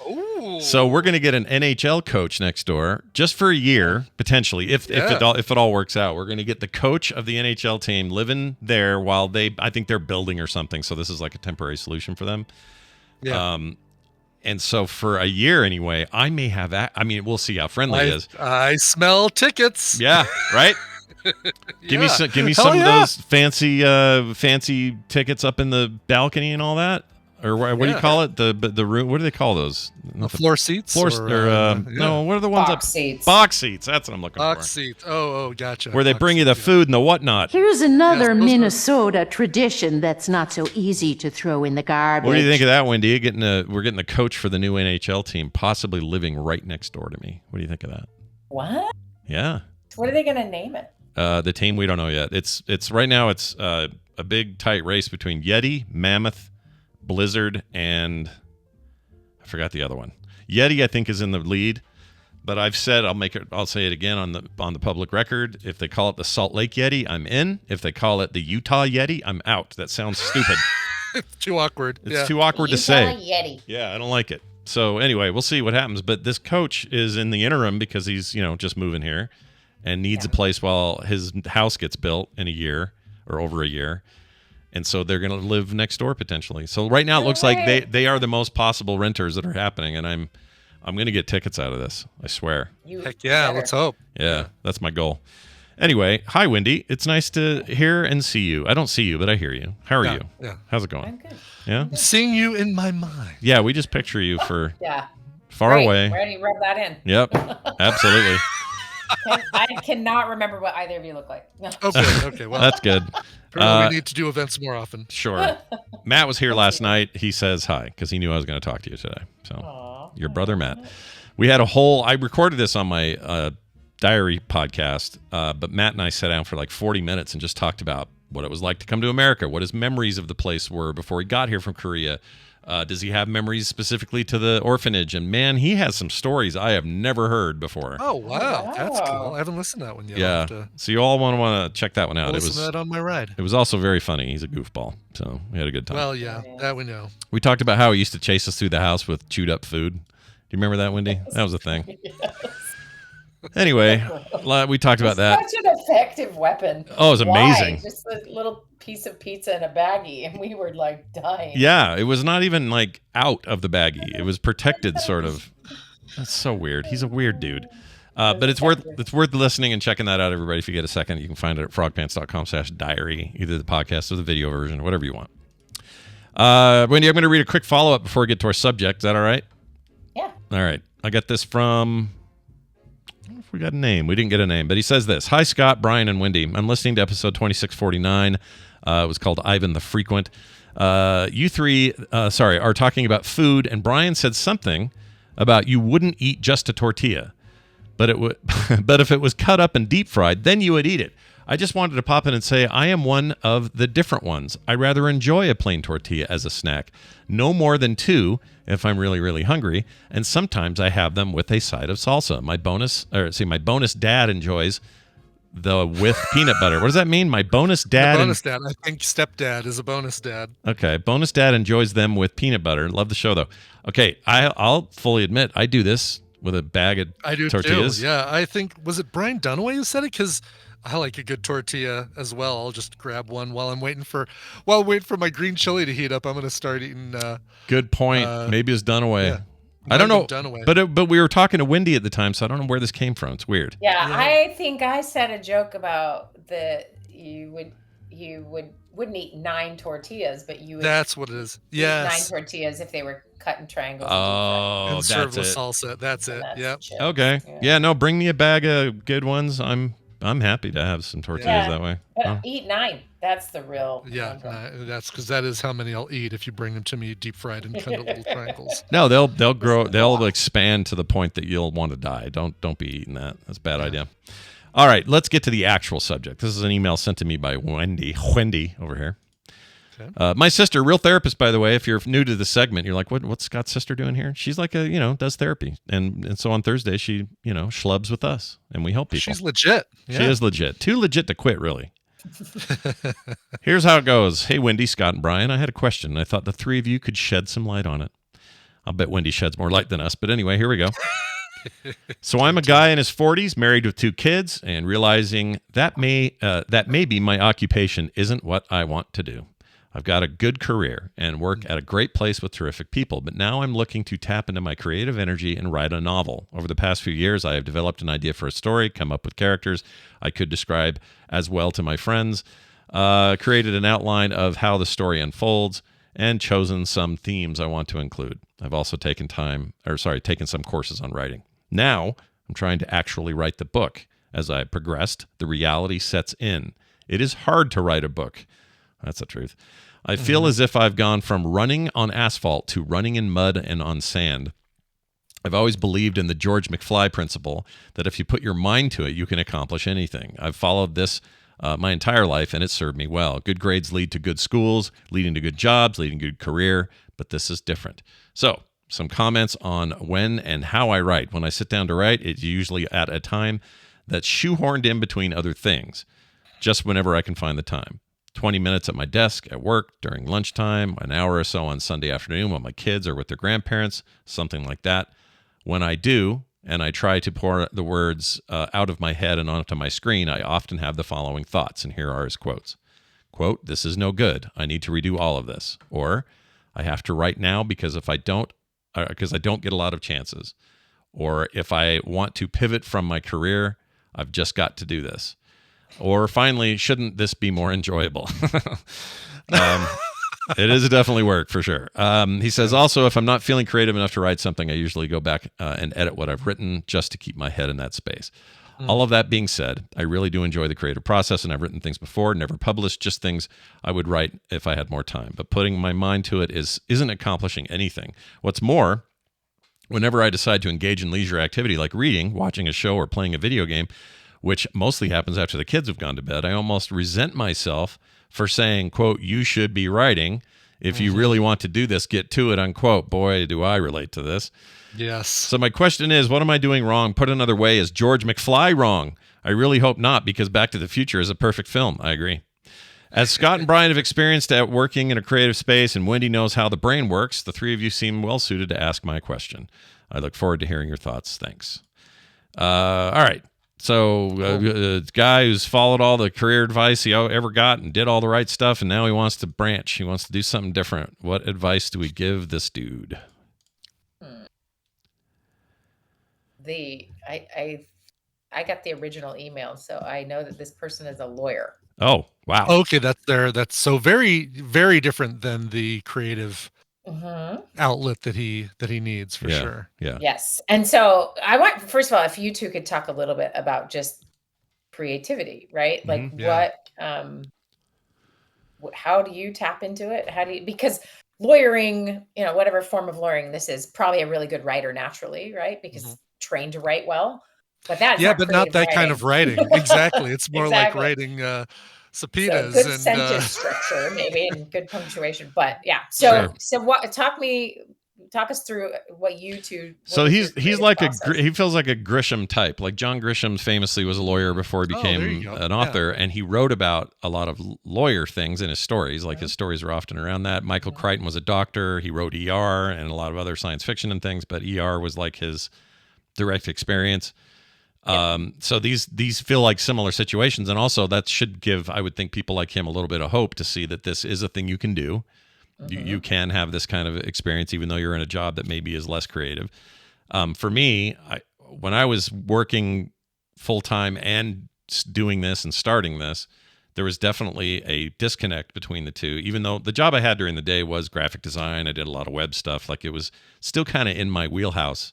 Ooh. So we're going to get an NHL coach next door just for a year, potentially, if it all works out. We're going to get the coach of the NHL team living there while I think they're building or something. So this is like a temporary solution for them. Yeah. And so for a year anyway, I may have that. I mean, we'll see how friendly it is. I smell tickets. Yeah, right? Give me some of those fancy tickets up in the balcony and all that. Or what do you call it? The room. What do they call those? The floor seats. No. What are the ones box seats? Box seats. That's what I'm looking for. Box seats. Oh, gotcha. Where they bring you the food and the whatnot. Here's another Minnesota tradition that's not so easy to throw in the garbage. What do you think of that, Wendi? We're getting the coach for the new NHL team, possibly living right next door to me. What do you think of that? What? Yeah. What are they going to name it? The team, we don't know yet. It's right now. It's a big tight race between Yeti, Mammoth, Blizzard, and I forgot the other one. Yeti, I think, is in the lead, but I've said I'll say it again on the public record. If they call it the Salt Lake Yeti, I'm in. If they call it the Utah Yeti, I'm out. That sounds stupid. It's too awkward. It's too awkward to say. Yeti. Yeah, I don't like it. So anyway, we'll see what happens. But this coach is in the interim because he's just moving here and needs a place while his house gets built in a year or over a year. And so they're going to live next door potentially. So right now it looks like they are the most possible renters that are happening, and I'm going to get tickets out of this. I swear. Heck yeah, let's hope. Yeah, that's my goal. Anyway, hi Wendi. It's nice to hear and see you. I don't see you, but I hear you. How are you? Yeah. How's it going? I'm good. Yeah. I'm seeing you in my mind. Yeah, we just picture you for far Great. away. Ready to rub that in. Yep. Absolutely. I cannot remember what either of you look like. No. Okay. Well, That's good. We need to do events more often. Sure. Matt was here last night. He says hi because he knew I was going to talk to you today. So, your brother Matt. We had I recorded this on my diary podcast, but Matt and I sat down for like 40 minutes and just talked about what it was like to come to America, what his memories of the place were before he got here from Korea. Does he have memories specifically to the orphanage? And man, he has some stories I have never heard before. Oh, wow. That's cool. I haven't listened to that one yet. Yeah. So you all want to check that one out. Listen to that on my ride. It was also very funny. He's a goofball. So we had a good time. Well, yeah, that we know. We talked about how he used to chase us through the house with chewed up food. Do you remember that, Wendi? That was a thing. Yes. Anyway, we talked about that. Such an effective weapon. Oh, it was amazing. Just a little piece of pizza in a baggie, and we were like dying. Yeah, it was not even like out of the baggie. It was protected, sort of. That's so weird. He's a weird dude. But it's worth listening and checking that out, everybody. If you get a second, you can find it at frogpants.com/diary, either the podcast or the video version, whatever you want. Wendi, I'm going to read a quick follow-up before we get to our subject. Is that all right? Yeah. All right. I got this from... I don't know if we got a name. We didn't get a name, but he says this. Hi, Scott, Brian, and Wendi. I'm listening to episode 2649. It was called Ivan the Frequent. You three, are talking about food, and Brian said something about you wouldn't eat just a tortilla. But it would, but if it was cut up and deep fried, then you would eat it. I just wanted to pop in and say I am one of the different ones. I rather enjoy a plain tortilla as a snack. No more than 2 if I'm really, really hungry. And sometimes I have them with a side of salsa. My bonus dad enjoys the with peanut butter. What does that mean? My bonus dad. Bonus dad. I think stepdad is a bonus dad. Okay. Bonus dad enjoys them with peanut butter. Love the show, though. Okay. I'll fully admit I do this with a bag of tortillas. Too. Yeah, I think, was it Brian Dunaway who said it? Because I like a good tortilla as well. I'll just grab one while I'm waiting for my green chili to heat up. I'm going to start eating. Good point. Maybe it's Dunaway. Yeah. I don't know. But we were talking to Wendi at the time, so I don't know where this came from. It's weird. Yeah, I think I said a joke about that you wouldn't eat 9 tortillas, but you would. That's what it is. Yes. 9 tortillas if they were cut in triangles. Oh, and served with salsa. That's it. Yep. Okay. Yeah. No. Bring me a bag of good ones. I'm happy to have some tortillas that way. But eat 9. That's the real. Yeah. That's because that is how many I'll eat if you bring them to me deep fried and cut into little triangles. No, they'll grow. They'll expand to the point that you'll want to die. Don't be eating that. That's a bad idea. All right, let's get to the actual subject. This is an email sent to me by Wendi over here. Okay. My sister, real therapist, by the way. If you're new to the segment, you're like, what's Scott's sister doing here? She's like does therapy. And so on Thursday, she, schlubs with us and we help people. She's legit. Yeah. She is legit. Too legit to quit, really. Here's how it goes. Hey, Wendi, Scott, and Brian, I had a question. I thought the 3 of you could shed some light on it. I'll bet Wendi sheds more light than us. But anyway, here we go. So I'm a guy in his 40s, married with 2 kids, and realizing that maybe my occupation isn't what I want to do. I've got a good career and work at a great place with terrific people, but now I'm looking to tap into my creative energy and write a novel. Over the past few years, I have developed an idea for a story, come up with characters I could describe as well to my friends, created an outline of how the story unfolds, and chosen some themes I want to include. I've also taken some courses on writing. Now, I'm trying to actually write the book. As I progressed, the reality sets in. It is hard to write a book. That's the truth. I feel as if I've gone from running on asphalt to running in mud and on sand. I've always believed in the George McFly principle that if you put your mind to it, you can accomplish anything. I've followed this my entire life, and it served me well. Good grades lead to good schools, leading to good jobs, leading to good career, but this is different. So, some comments on when and how I write. When I sit down to write, it's usually at a time that's shoehorned in between other things, just whenever I can find the time. 20 minutes at my desk at work during lunchtime, an hour or so on Sunday afternoon when my kids are with their grandparents, something like that. When I do, and I try to pour the words out of my head and onto my screen, I often have the following thoughts, and here are his quotes. Quote, "This is no good. I need to redo all of this." Or, "I have to write now because I don't get a lot of chances." Or, "If I want to pivot from my career, I've just got to do this." Or finally, "Shouldn't this be more enjoyable?" It is definitely work for sure. He says also, if I'm not feeling creative enough to write something, I usually go back and edit what I've written just to keep my head in that space. All of that being said, I really do enjoy the creative process, and I've written things before, never published, just things I would write if I had more time. But putting my mind to it isn't accomplishing anything. What's more, whenever I decide to engage in leisure activity like reading, watching a show, or playing a video game, which mostly happens after the kids have gone to bed, I almost resent myself for saying, quote, "You should be writing. If you really want to do this, get to it," unquote. Boy, do I relate to this. Yes. So my question is, what am I doing wrong? Put another way, is George McFly wrong? I really hope not, because Back to the Future is a perfect film. I agree. As Scott and Brian have experienced at working in a creative space, and Wendi knows how the brain works, the 3 of you seem well suited to ask my question. I look forward to hearing your thoughts. Thanks. All right. So a guy who's followed all the career advice he ever got and did all the right stuff, and now he wants to branch. He wants to do something different. What advice do we give this dude? I I got the original email, so I know that this person is a lawyer. Oh, wow. Okay, that's so very, very different than the creative outlet that he needs for sure. Yeah. Yes. And so I want, first of all, if you two could talk a little bit about just creativity, right? Like how do you tap into it? How do you, because lawyering, whatever form of lawyering this is, probably a really good writer naturally, right? Because trained to write well. But that's but not that kind of writing. Exactly. It's more like writing subpoenas, so good and sentence structure, maybe, and good punctuation. But yeah, so what? Talk us through what you two. So he's like he feels like a Grisham type. Like John Grisham famously was a lawyer before he became an author, and he wrote about a lot of lawyer things in his stories. Like his stories are often around that. Michael Crichton was a doctor. He wrote ER and a lot of other science fiction and things, but ER was like his direct experience. So these feel like similar situations, and also that should give, I would think, people like him a little bit of hope to see that this is a thing you can do. You can have this kind of experience even though you're in a job that maybe is less creative. For me, when I was working full-time and doing this and starting this, there was definitely a disconnect between the two. Even though the job I had during the day was graphic design, I did a lot of web stuff, like it was still kind of in my wheelhouse.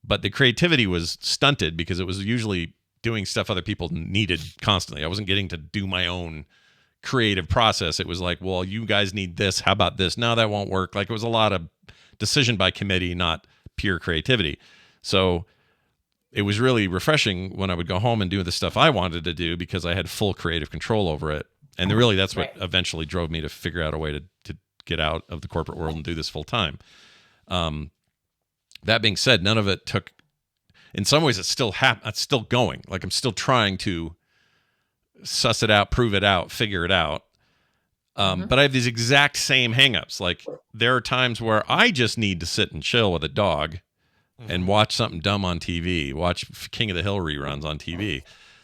But the creativity was stunted because it was usually doing stuff other people needed constantly. I wasn't getting to do my own creative process. It was like, well, you guys need this. How about this? No, that won't work. Like it was a lot of decision by committee, not pure creativity. So it was really refreshing when I would go home and do the stuff I wanted to do because I had full creative control over it. And really that's what eventually drove me to figure out a way to get out of the corporate world and do this full time. That being said, none of it took, in some ways it's still going. Like I'm still trying to suss it out, prove it out, figure it out. But I have these exact same hangups. Like there are times where I just need to sit and chill with a dog and watch something dumb on TV, watch King of the Hill reruns on TV.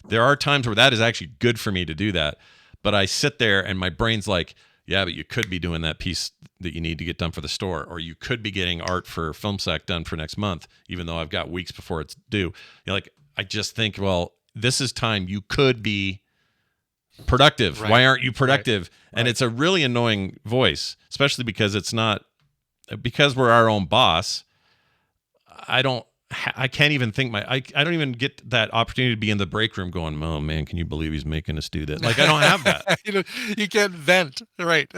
There are times where that is actually good for me to do that. But I sit there and my brain's like, yeah, but you could be doing that piece that you need to get done for the store, or you could be getting art for FilmSack done for next month, even though I've got weeks before it's due. Like, I just think, well, this is time you could be productive. Right. Why aren't you productive? Right. And it's a really annoying voice, especially because because we're our own boss. I can't even think I don't even get that opportunity to be in the break room going, oh man, can you believe he's making us do that? Like I don't have that. You can't vent, right?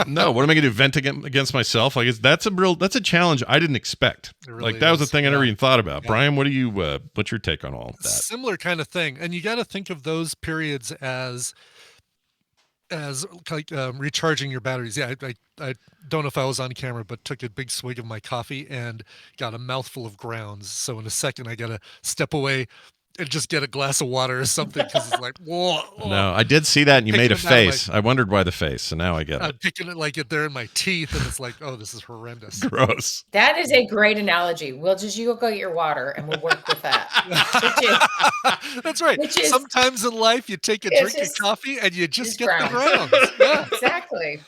No, what am I going to do? Vent against myself? Like that's a challenge I didn't expect. Really like that was the thing I never even thought about. Yeah. Brian, what's your take on all of that? Similar kind of thing, and you got to think of those periods as like recharging your batteries. Yeah, I don't know if I was on camera, but took a big swig of my coffee and got a mouthful of grounds. So in a second, I got to step away and just get a glass of water or something because it's like, whoa. No, I did see that, and you made a face. I wondered why the face, so now I get it. I'm picking it like they're in my teeth, and it's like, oh, this is horrendous. Gross. That is a great analogy. You go get your water, and we'll work with that. That's right. Sometimes in life, you take a drink of coffee, and you just get the grounds. Yeah. Exactly.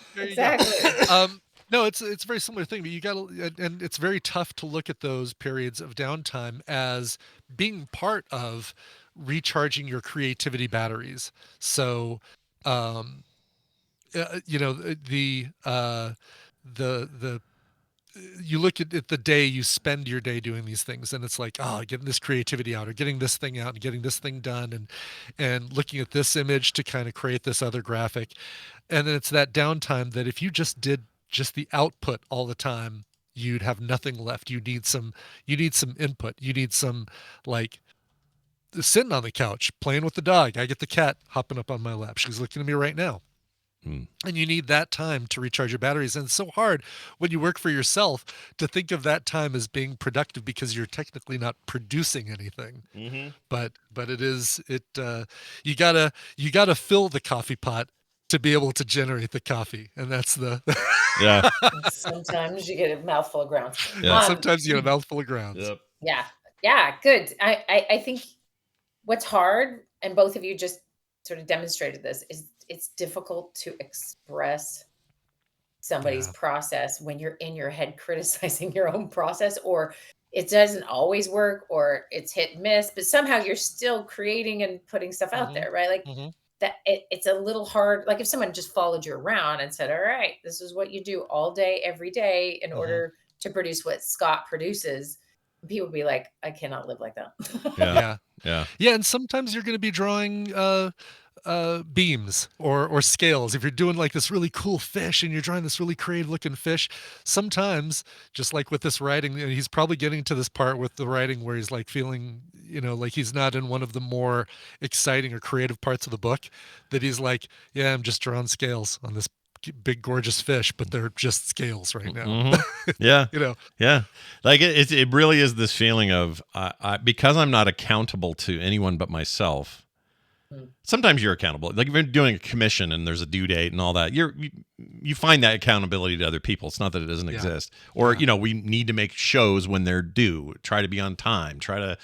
No, it's a very similar thing, but you got to, and it's very tough to look at those periods of downtime as being part of recharging your creativity batteries. So, you look at the day, you spend your day doing these things, and it's like, oh, getting this creativity out, or getting this thing out, and getting this thing done, and looking at this image to kind of create this other graphic, and then it's that downtime that if you just did just the output all the time, you'd have nothing left. You need some input. You need some, like, sitting on the couch playing with the dog. I get the cat hopping up on my lap. She's looking at me right now. And you need that time to recharge your batteries. And it's so hard when you work for yourself to think of that time as being productive because you're technically not producing anything. But you gotta fill the coffee pot to be able to generate the coffee, and that's the yeah. Sometimes you get a mouthful of grounds. Yeah, sometimes you get a mouthful of grounds. Yep. Yeah, good. I think what's hard, and both of you just sort of demonstrated this, is it's difficult to express somebody's process when you're in your head criticizing your own process, or it doesn't always work, or it's hit and miss, but somehow you're still creating and putting stuff out there, right? Like that it's a little hard. Like if someone just followed you around and said, all right, this is what you do all day, every day in order to produce what Scott produces, people would be like, I cannot live like that. Yeah. And sometimes you're going to be drawing beams or scales. If you're doing like this really cool fish and you're drawing this really creative looking fish, sometimes, just like with this writing, he's probably getting to this part with the writing where he's like feeling, like he's not in one of the more exciting or creative parts of the book, that he's like, yeah, I'm just drawing scales on this big gorgeous fish, but they're just scales right now. Yeah. Yeah. Like it really is this feeling of because I'm not accountable to anyone but myself. Sometimes you're accountable. Like if you're doing a commission and there's a due date and all that, you find that accountability to other people. It's not that it doesn't exist. Or, we need to make shows when they're due, try to be on time, try to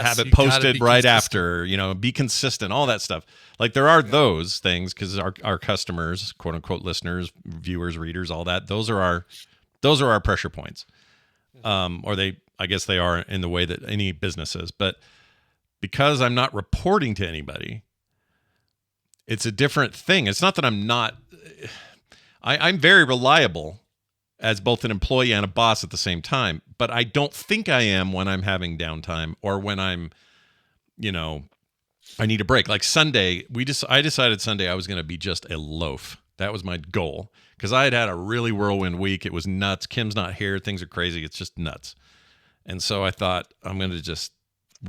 have it posted right after, be consistent, all that stuff. Like there are those things because our customers, quote unquote, listeners, viewers, readers, all that, those are our pressure points. Or I guess they are in the way that any business is. But because I'm not reporting to anybody, it's a different thing. It's not that I'm not. I'm very reliable as both an employee and a boss at the same time, but I don't think I am when I'm having downtime or when I'm, I need a break. Like Sunday, I decided Sunday I was going to be just a loaf. That was my goal because I had a really whirlwind week. It was nuts. Kim's not here. Things are crazy. It's just nuts. And so I thought I'm going to just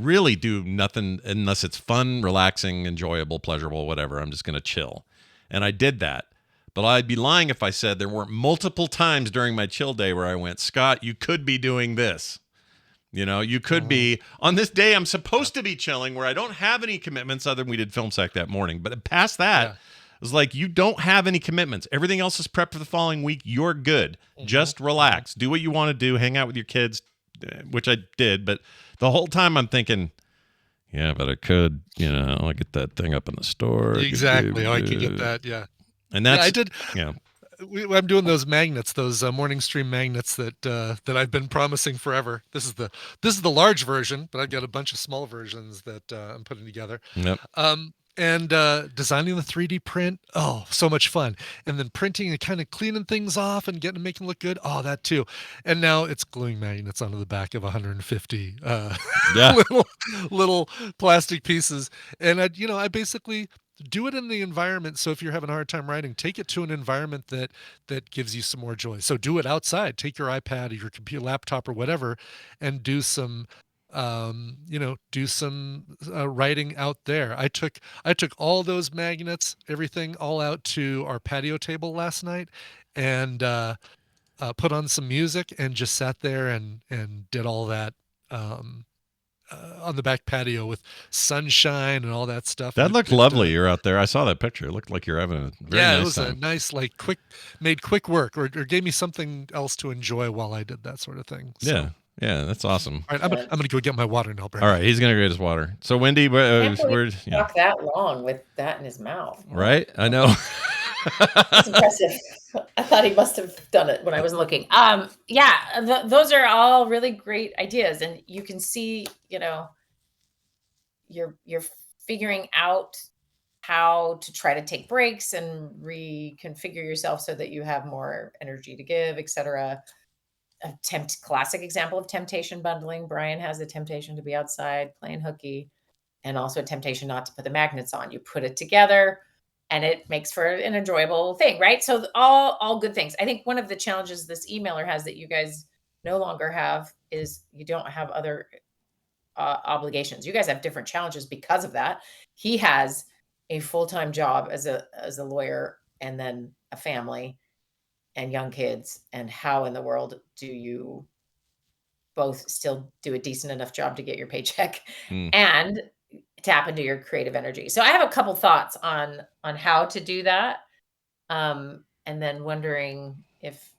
really do nothing unless it's fun, relaxing, enjoyable, pleasurable, whatever. I'm just going to chill. And I did that. But I'd be lying if I said there weren't multiple times during my chill day where I went, Scott, you could be doing this. You could be on this day I'm supposed to be chilling where I don't have any commitments other than we did film sack that morning. But past that, it was like, you don't have any commitments. Everything else is prepped for the following week. You're good. Just relax. Do what you want to do. Hang out with your kids, which I did. But the whole time I'm thinking, yeah, but I could, I'll get that thing up in the store. Exactly. I could get that. Yeah. And that's, I did. Yeah. I'm doing those magnets, those morning stream magnets that I've been promising forever. This is the large version, but I've got a bunch of small versions that I'm putting together. Yep. And designing the 3D print, so much fun. And then printing and kind of cleaning things off and making look good. Oh, that too. And now it's gluing magnets onto the back of 150 little plastic pieces. And I basically do it in the environment. So if you're having a hard time writing, take it to an environment that gives you some more joy. So do it outside. Take your iPad or your computer, laptop or whatever, and do some writing out there. I took all those magnets, everything, all out to our patio table last night and put on some music and just sat there and did all that on the back patio with sunshine and all that stuff. That looked lovely. You're out there. I saw that picture. It looked like you're having a very nice it was time. A nice, like quick work or gave me something else to enjoy while I did that sort of thing. So. Yeah, that's awesome. All right, I'm gonna go get my water now, Brad. All right, he's gonna go get his water. So Wendi, where walk that long with that in his mouth? Right, I know. That's impressive. I thought he must have done it when I was looking. Those are all really great ideas, and you can see, you're figuring out how to try to take breaks and reconfigure yourself so that you have more energy to give, etc. A classic example of temptation bundling. Brian has the temptation to be outside playing hooky and also a temptation not to put the magnets on. You put it together and it makes for an enjoyable thing, right? So all good things. I think one of the challenges this emailer has that you guys no longer have is you don't have other obligations. You guys have different challenges because of that. He has a full-time job as a lawyer and then a family and young kids, and how in the world do you both still do a decent enough job to get your paycheck and tap into your creative energy? So I have a couple thoughts on how to do that. And then wondering if,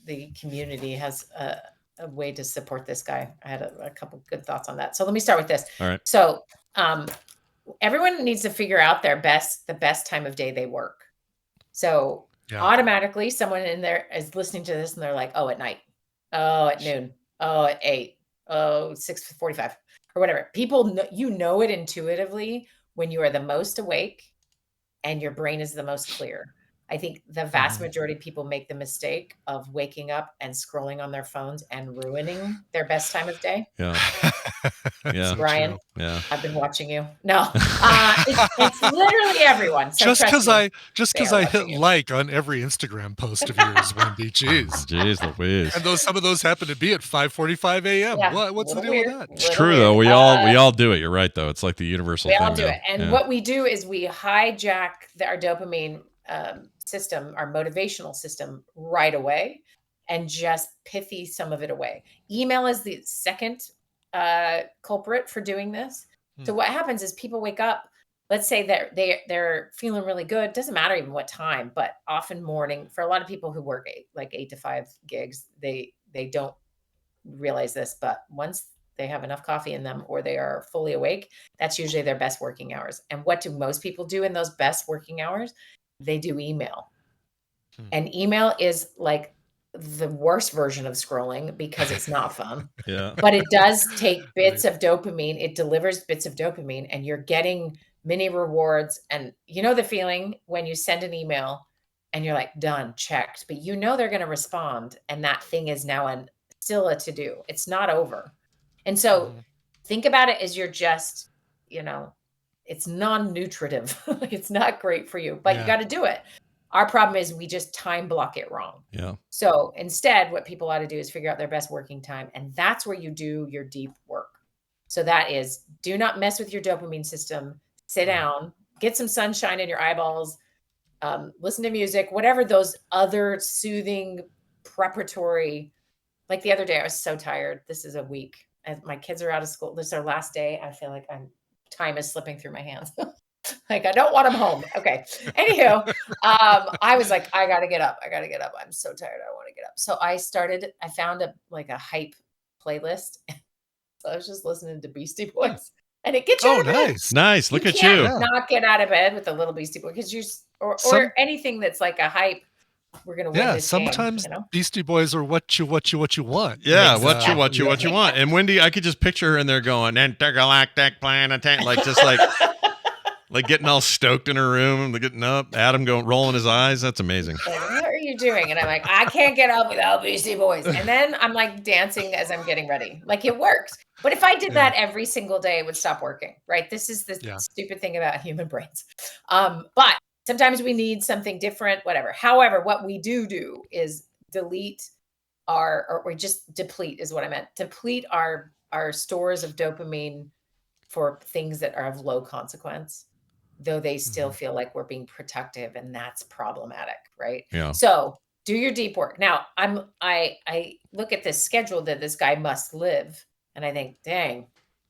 the community has a way to support this guy. I had a couple good thoughts on that. So let me start with this. All right. So everyone needs to figure out the best time of day they work. So automatically someone in there is listening to this and they're like, oh, at night, oh, at noon, oh, at 8, oh, 6:45 or whatever. People know, you know it intuitively when you are the most awake and your brain is the most clear. I think the vast majority of people make the mistake of waking up and scrolling on their phones and ruining their best time of day. Yeah. Yeah. Brian, yeah. I've been watching you. No, it's literally everyone. So just because I hit you. like on every Instagram post of yours, Wendi. Jeez Louise. And some of those happen to be at 5:45 a.m. Yeah, What's the deal with that? It's true though. We all do it. You're right though. It's like the universal we thing. all do now. it. And what we do is we hijack our dopamine system, our motivational system right away, and just pithy some of it away. Email is the second culprit for doing this. So what happens is people wake up, let's say they're feeling really good. Doesn't matter even what time, but often morning. For a lot of people who work 8 to 5 gigs, they don't realize this, but once they have enough coffee in them or they are fully awake, that's usually their best working hours. And what do most people do in those best working hours? They do email. And email is like the worst version of scrolling because it's not fun. But it does take bits of dopamine. It delivers bits of dopamine and you're getting mini rewards. And you know the feeling when you send an email and you're like, done, checked, but you know they're going to respond. And that thing is now still a to-do. It's not over. And so think about it as you're just, it's non-nutritive. It's not great for you, but you got to do it. Our problem is we just time block it wrong. Yeah. So instead, what people ought to do is figure out their best working time. And that's where you do your deep work. So that is, do not mess with your dopamine system. Sit down, get some sunshine in your eyeballs, listen to music, whatever those other soothing preparatory, like the other day, I was so tired. This is a week. My kids are out of school. This is our last day. I feel like time is slipping through my hands. Like, I don't want them home. Okay. Anywho, I was like, I got to get up. I'm so tired. I want to get up. So I found a hype playlist. So I was just listening to Beastie Boys and it gets you out of bed. Nice. Look at you. Not get out of bed with a little Beastie Boy because or anything that's like a hype. We're going to win this sometimes game, Beastie Boys are what you want. Yeah, what you want. And Wendi, I could just picture her in there going, intergalactic planet, like getting all stoked in her room, getting up, Adam rolling his eyes. That's amazing. Like, what are you doing? And I'm like, I can't get up without Beastie Boys. And then I'm like dancing as I'm getting ready. Like it works. But if I did that every single day, it would stop working, right? This is the stupid thing about human brains. But sometimes we need something different, whatever. However, what we do is delete or just deplete is what I meant. Deplete our stores of dopamine for things that are of low consequence, though they still feel like we're being protective, and that's problematic, right? Yeah. So do your deep work. Now, I look at this schedule that this guy must live, and I think, dang,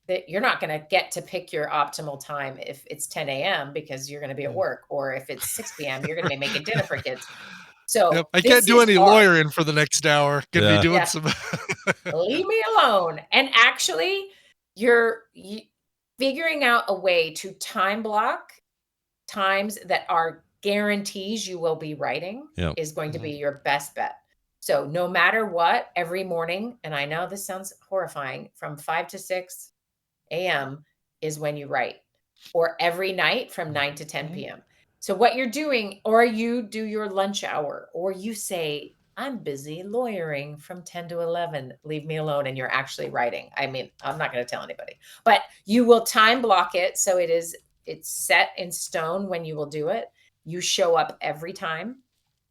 that you're not going to get to pick your optimal time if it's 10 a.m. because you're going to be at work, or if it's 6 p.m. you're going to be making dinner for kids. So I can't do any lawyering for the next hour. Gonna be doing some. Leave me alone. And actually, you're figuring out a way to time block times that are guarantees you will be writing is going to be your best bet. So no matter what, every morning, and I know this sounds horrifying, from 5 to 6 a.m. is when you write, or every night from 9 to 10 p.m. So what you're doing, or you do your lunch hour, or you say, I'm busy lawyering from 10 to 11, leave me alone, and you're actually writing. I mean, I'm not going to tell anybody, but you will time block it. So it's set in stone when you will do it. You show up every time,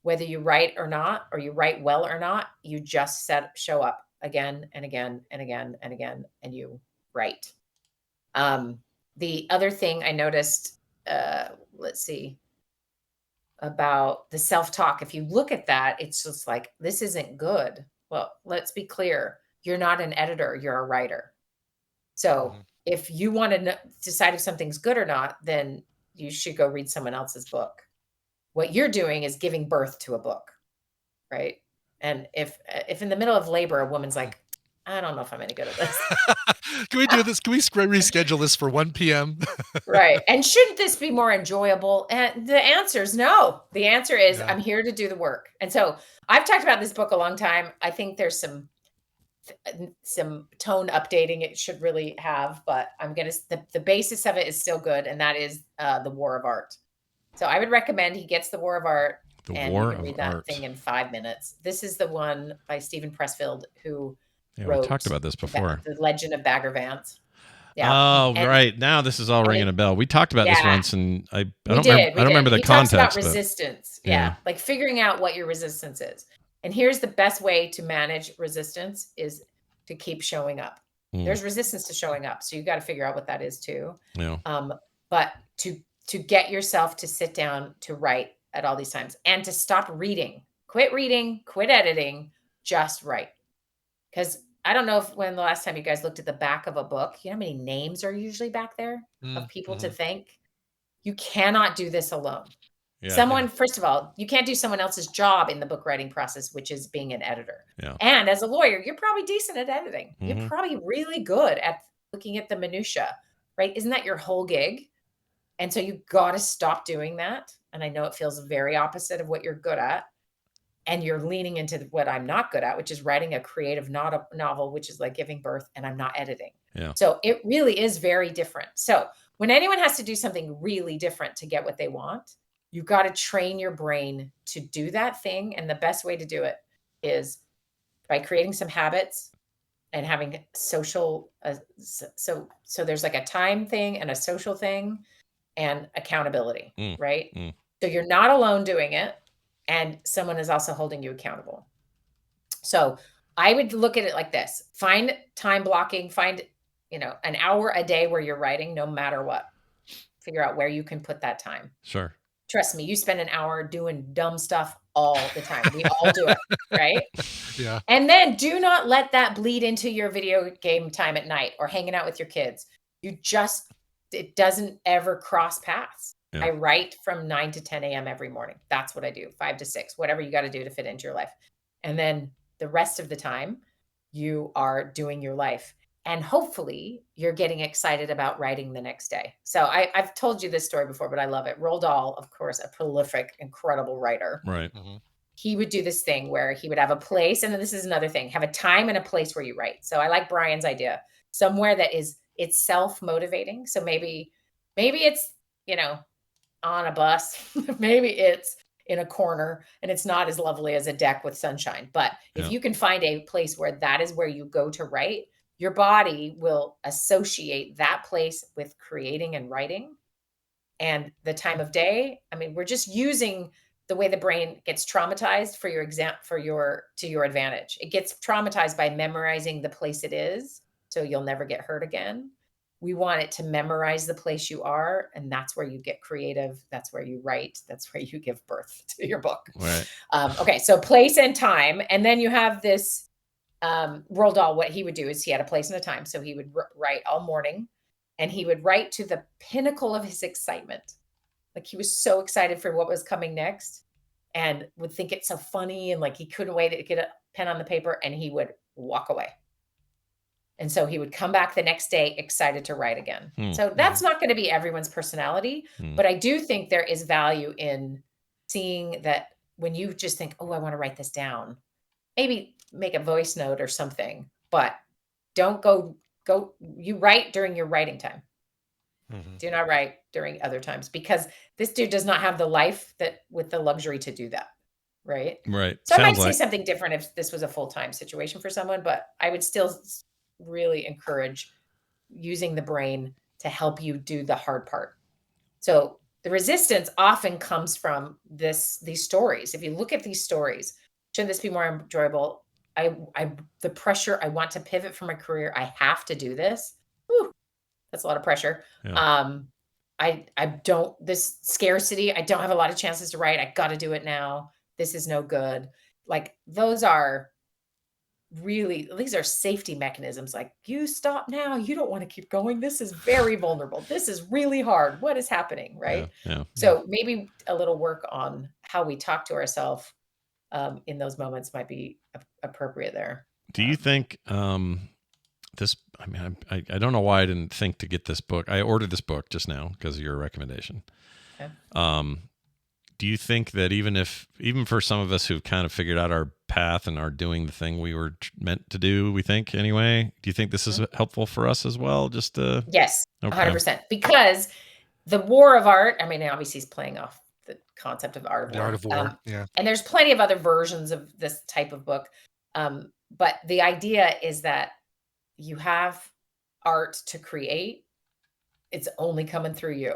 whether you write or not, or you write well or not, you just show up again and again and again and again, and you write. The other thing I noticed, let's see, about the self-talk. If you look at that, it's just like, this isn't good. Well, let's be clear. You're not an editor, you're a writer. So if you want to decide if something's good or not, then you should go read someone else's book. What you're doing is giving birth to a book, right? And if in the middle of labor, a woman's like, I don't know if I'm any good at this. Can we do this? Can we reschedule this for 1 p.m.? Right. And shouldn't this be more enjoyable? And the answer is no. The answer is Yeah. I'm here to do the work. And so I've talked about this book a long time. I think there's some tone updating it should really have, but the basis of it is still good, and that is The War of Art. So I would recommend he gets The War of Art, and you can read that thing in 5 minutes. This is the one by Stephen Pressfield, who wrote we talked about this before. The Legend of Bagger Vance. Yeah. Oh, right. Now this is all ringing a bell. We talked about this once, and I don't remember the context. He talks about resistance. Yeah. Like figuring out what your resistance is. And here's the best way to manage resistance is to keep showing up. There's resistance to showing up. So you got to figure out what that is too. Yeah. But to get yourself to sit down to write at all these times and to stop reading, quit editing, just write. Because I don't know when the last time you guys looked at the back of a book, you know how many names are usually back there of people to thank? You cannot do this alone. Yeah, first of all, you can't do someone else's job in the book writing process, which is being an editor. Yeah. And as a lawyer, you're probably decent at editing. You're probably really good at looking at the minutia, right? Isn't that your whole gig? And so you got to stop doing that. And I know it feels very opposite of what you're good at. And you're leaning into what I'm not good at, which is writing a creative novel, which is like giving birth, and I'm not editing. Yeah. So it really is very different. So when anyone has to do something really different to get what they want, you've got to train your brain to do that thing. And the best way to do it is by creating some habits and having social. So there's like a time thing and a social thing and accountability, right? So you're not alone doing it. And someone is also holding you accountable. So I would look at it like this. Find time blocking, find, an hour a day where you're writing, no matter what. Figure out where you can put that time. Sure. Trust me, you spend an hour doing dumb stuff all the time. We all do it, right? Yeah. And then do not let that bleed into your video game time at night or hanging out with your kids. It doesn't ever cross paths. Yeah. I write from 9 to 10 a.m. every morning. That's what I do, 5 to 6, whatever you got to do to fit into your life. And then the rest of the time, you are doing your life. And hopefully, you're getting excited about writing the next day. So I've told you this story before, but I love it. Roald Dahl, of course, a prolific, incredible writer. Right. He would do this thing where he would have a place, and then this is another thing, have a time and a place where you write. So I like Brian's idea, somewhere that it's self-motivating. So maybe it's, on a bus, maybe it's in a corner and it's not as lovely as a deck with sunshine. But if you can find a place where that is where you go to write, your body will associate that place with creating and writing. And the time of day, we're just using the way the brain gets traumatized to your advantage. It gets traumatized by memorizing the place it is, so you'll never get hurt again. We want it to memorize the place you are, and that's where you get creative. That's where you write. That's where you give birth to your book. Right. Okay, so place and time, and then you have this Roald Dahl. What he would do is he had a place and a time, so he would write all morning, and he would write to the pinnacle of his excitement. Like he was so excited for what was coming next, and would think it's so funny, and like he couldn't wait to get a pen on the paper, and he would walk away. And so he would come back the next day excited to write again. So that's not going to be everyone's personality, but I do think there is value in seeing that when you just think, oh, I want to write this down, maybe make a voice note or something, but don't go, you write during your writing time. Do not write during other times, because this dude does not have the life with the luxury to do that. Right. Right. So I might say something different if this was a full-time situation for someone, but I would still really encourage using the brain to help you do the hard part. So the resistance often comes from these stories. If you look at these stories, should this be more enjoyable? The pressure, I want to pivot from my career. I have to do this. Whew, that's a lot of pressure. Yeah. This scarcity, I don't have a lot of chances to write. I got to do it now. This is no good. Like these are safety mechanisms. Like, you stop now. You don't want to keep going. This is very vulnerable. This is really hard. What is happening? Right. Yeah. So maybe a little work on how we talk to ourselves in those moments might be appropriate there. Do you think this? I mean, I don't know why I didn't think to get this book. I ordered this book just now because of your recommendation. Okay. Do you think that even for some of us who've kind of figured out our path and are doing the thing we were meant to do, we think anyway, do you think this is helpful for us as well? Just to Yes, okay. 100%. Because the war of art, I mean, obviously he's playing off the concept of art of war. The art of war, yeah. And there's plenty of other versions of this type of book. But the idea is that you have art to create. It's only coming through you,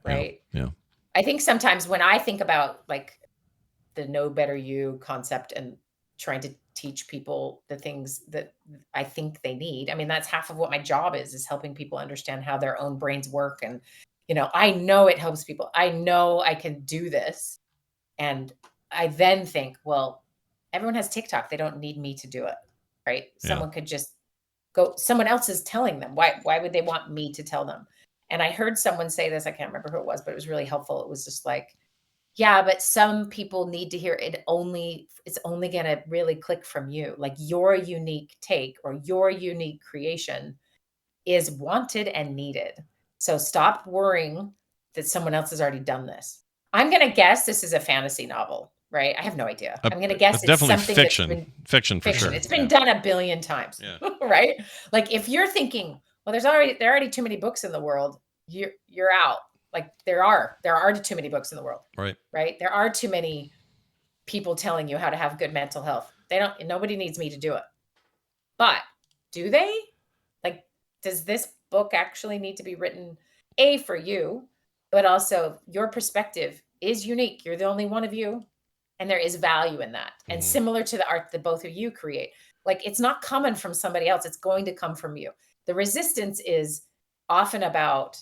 right? Yeah. I think sometimes when I think about like the know better you concept and trying to teach people the things that I think they need, I mean, that's half of what my job is helping people understand how their own brains work. And, I know it helps people. I know I can do this. And I then think, well, everyone has TikTok. They don't need me to do it, right? Yeah. Someone could just go, someone else is telling them. Why would they want me to tell them? And I heard someone say this, I can't remember who it was, but it was really helpful. It was just like, yeah, but some people need to hear it. It's only going to really click from you. Like your unique take or your unique creation is wanted and needed. So stop worrying that someone else has already done this. I'm going to guess this is a fantasy novel, right? I have no idea. I'm going to guess it's definitely something fiction. That's been Fiction for sure. It's been done a billion times, right? Like if you're thinking, well, there are already too many books in the world, you're out. Like there are too many books in the world, right? There are too many people telling you how to have good mental health. Nobody needs me to do it. But do they? Like, does this book actually need to be written for you, but also your perspective is unique. You're the only one of you. And there is value in that. And similar to the art that both of you create, like it's not coming from somebody else. It's going to come from you. The resistance is often about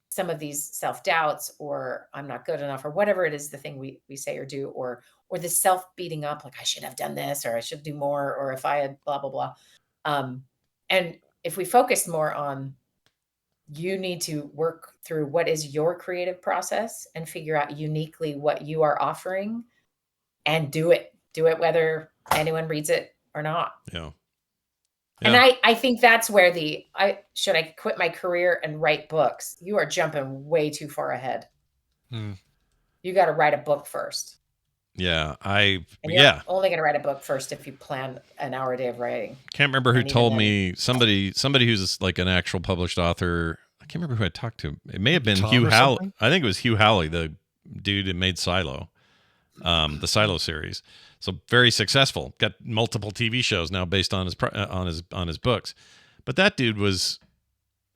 some of these self-doubts or I'm not good enough or whatever it is, the thing we say or do, or the self beating up, like I should have done this, or I should do more, or if I had blah, blah, blah. And if we focus more on, you need to work through what is your creative process and figure out uniquely what you are offering and do it whether anyone reads it or not. Yeah. And I think that's where should I quit my career and write books? You are jumping way too far ahead. You got to write a book first. Yeah. You're only going to write a book first if you plan an hour a day of writing. Can't remember who told me, somebody who's like an actual published author. I can't remember who I talked to. It may have been Hugh Howley. I think it was Hugh Howley, the dude that made Silo, the Silo series. So very successful. Got multiple TV shows now based on his books. But that dude was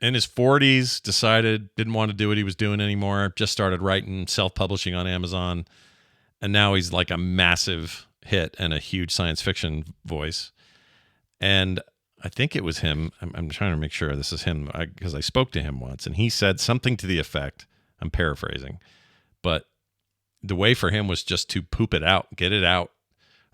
in his 40s, decided didn't want to do what he was doing anymore. Just started writing, self-publishing on Amazon, and now he's like a massive hit and a huge science fiction voice. And I think it was him. I'm trying to make sure this is him because I spoke to him once, and he said something to the effect. I'm paraphrasing, but the way for him was just to poop it out, get it out.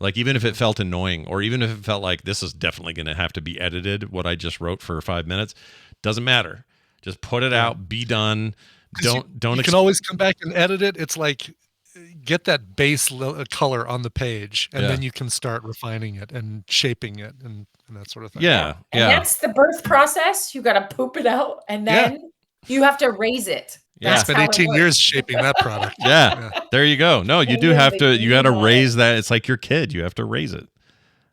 Like, even if it felt annoying, or even if it felt like this is definitely going to have to be edited, what I just wrote for 5 minutes, doesn't matter. Just put it out, be done. Don't. You can always come back and edit it. It's like, get that base color on the page, and then you can start refining it and shaping it and that sort of thing. And that's the birth process. You got to poop it out, and then you have to raise it. I spent 18 years shaping that product. There you go. No, you do have to. You got to raise that. It's like your kid. You have to raise it.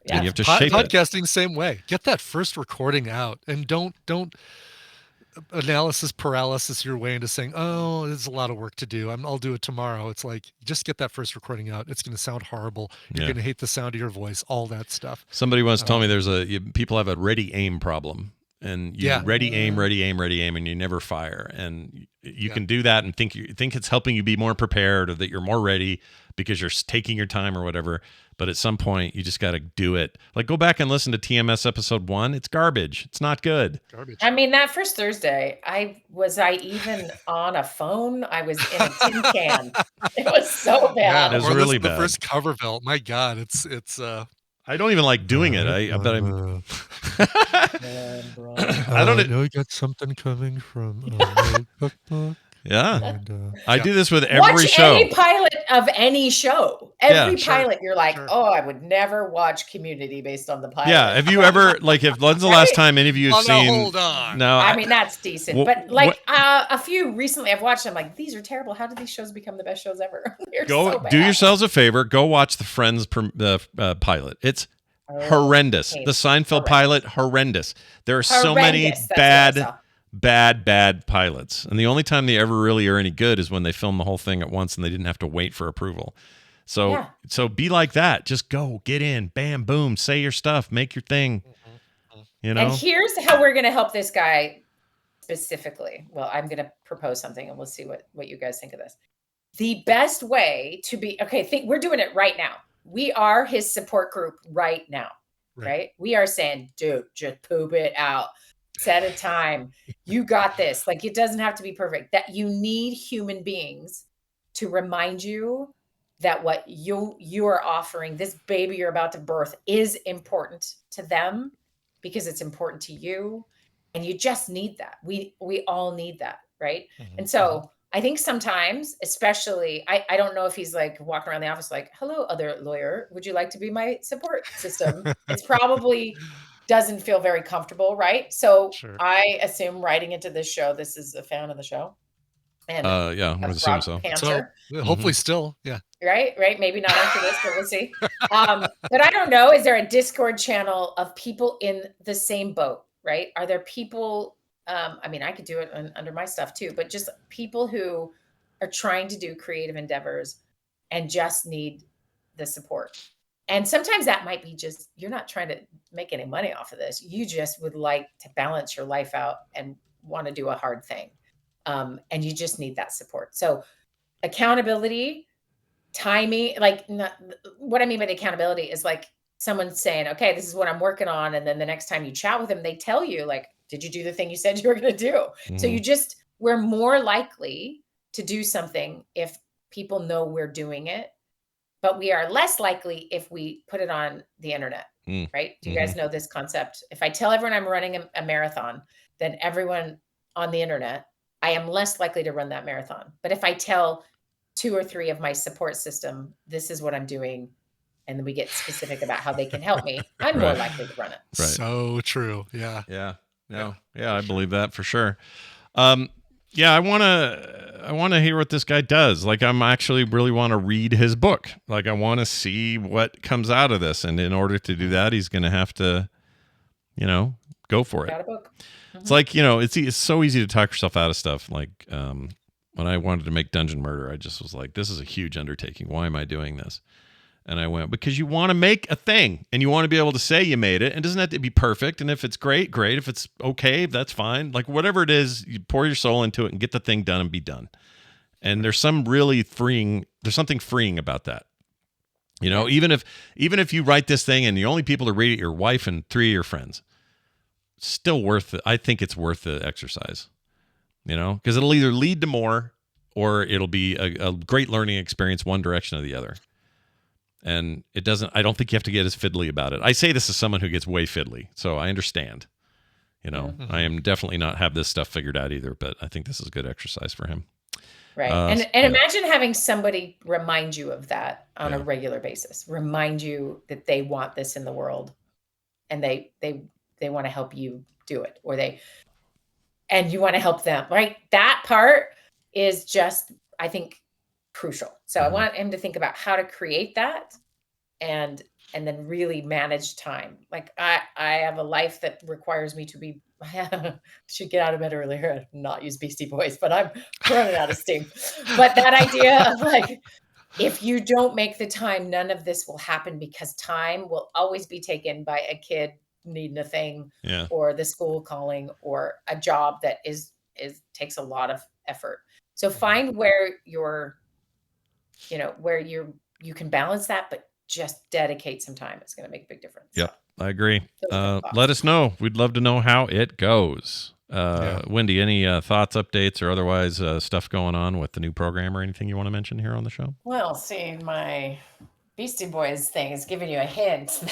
And you have to shape it. Podcasting, same way. Get that first recording out, and don't analysis paralysis your way into saying, "Oh, there's a lot of work to do. I'll do it tomorrow." It's like, just get that first recording out. It's going to sound horrible. You're going to hate the sound of your voice. All that stuff. Somebody once told me people have a ready aim problem. And you ready aim, and you never fire. And you can do that and think it's helping you be more prepared, or that you're more ready because you're taking your time or whatever. But at some point, you just got to do it. Like, go back and listen to TMS episode 1. It's garbage. It's not good. Garbage. I mean, that first Thursday, I even on a phone? I was in a tin can. It was so bad. Yeah, it was really bad. The first Coverville. My God, it's. I don't even like doing it. I don't know you got something coming from cookbook. Yeah. And, I do this with every watch show. any pilot of any show. Every Yeah, pilot, you're like, oh, I would never watch Community based on the pilot. Yeah. Have you ever, like, when's the last time any of you have seen? Hold on. No. I mean, that's decent. Wh- but like a few recently I've watched, I'm like, these are terrible. How did these shows become the best shows ever? They're Go so bad. do yourselves a favor. Go watch the Friends pilot. It's horrendous. okay. The Seinfeld pilot, horrendous. There are so many Horrendous. That's what I saw. bad pilots. And the only time they ever really are any good is when they film the whole thing at once and they didn't have to wait for approval. So be like that. Just go, get in, bam, boom, say your stuff, make your thing. You know? And here's how we're going to help this guy specifically. Well, I'm going to propose something and we'll see what you guys think of this. The best way to be, we're doing it right now. We are his support group right now, right? We are saying, dude, just poop it out. Set a time. You got this. Like, it doesn't have to be perfect. That you need human beings to remind you that what you are offering, this baby you're about to birth, is important to them because it's important to you. And you just need that. We all need that, right? And so I think sometimes, especially, I don't know if he's like walking around the office like, hello, other lawyer, would you like to be my support system? It's probably doesn't feel very comfortable, right? So I assume writing into this show, this is a fan of the show. And yeah, I would assume so. So hopefully still, yeah. Right. Maybe not after this, but we'll see. But I don't know. Is there a Discord channel of people in the same boat, right? Are there people, I mean, I could do it under my stuff too, but just people who are trying to do creative endeavors and just need the support. And sometimes that might be just, you're not trying to make any money off of this. You just would like to balance your life out and want to do a hard thing. And you just need that support. So accountability, timing, like what I mean by the accountability is like someone saying, okay, this is what I'm working on. And then the next time you chat with them, they tell you like, did you do the thing you said you were going to do? So we're more likely to do something if people know we're doing it, but we are less likely if we put it on the internet, right? Do you guys know this concept? If I tell everyone I'm running a marathon, then everyone on the internet, I am less likely to run that marathon. But if I tell 2 or 3 of my support system, this is what I'm doing, and then we get specific about how they can help me, I'm more likely to run it. Right. So true. Yeah. Yeah, I believe that for sure. Yeah, I want to hear what this guy does. Like, I'm actually really want to read his book. Like, I want to see what comes out of this. And in order to do that, he's going to have to, go for it. Got a book. It's like, it's so easy to talk yourself out of stuff. Like, when I wanted to make Dungeon Murder, I just was like, this is a huge undertaking. Why am I doing this? And I went, because you want to make a thing and you want to be able to say you made it. And it doesn't have to be perfect. And if it's great. If it's okay, that's fine. Like, whatever it is, you pour your soul into it and get the thing done and be done. And there's something freeing about that. Even if you write this thing and the only people to read it, your wife and 3 of your friends, still worth it. I think it's worth the exercise, because it'll either lead to more or it'll be a great learning experience, one direction or the other. And I don't think you have to get as fiddly about it. I say this as someone who gets way fiddly, so I understand. I am definitely not have this stuff figured out either, but I think this is a good exercise for him. Right. And imagine having somebody remind you of that on a regular basis, remind you that they want this in the world and they want to help you do it, and you want to help them, right? That part is just, I think, crucial. So I want him to think about how to create that and then really manage time. Like I have a life that requires me to be, should get out of bed earlier and not use Beastie Boys, but I'm running out of steam. But that idea of like, if you don't make the time, none of this will happen because time will always be taken by a kid needing a thing or the school calling or a job that takes a lot of effort. So find where where you can balance that, but just dedicate some time. It's going to make a big difference. Yep, I agree. Let us know. We'd love to know how it goes. Wendi, any thoughts, updates, or otherwise stuff going on with the new program or anything you want to mention here on the show? Well, see, my Beastie Boys thing is giving you a hint.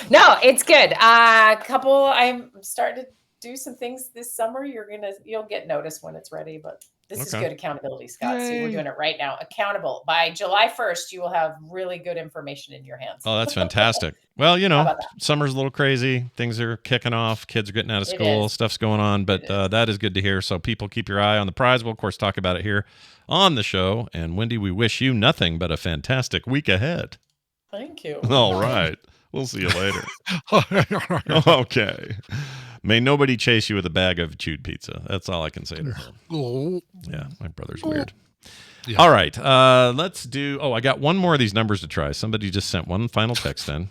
No, it's good. I'm starting to do some things this summer, you'll get notice when it's ready. But this is Okay. good accountability, Scott. See, we're Yay. doing it right now. Accountable. By July 1st, you will have really good information in your hands. Oh, that's fantastic. Well, How about that? summer's a little crazy. Things are kicking off. Kids are getting out of school. is. Stuff's going on, but that is good to hear. So people keep your eye on the prize. We'll, of course, talk about it here on the show. And Wendi, we wish you nothing but a fantastic week ahead. Thank you. All right. We'll see you later. Okay. May nobody chase you with a bag of chewed pizza. That's all I can say to her. Yeah, my brother's weird. Yeah. All right. Let's do. Oh, I got one more of these numbers to try. Somebody just sent one final text in.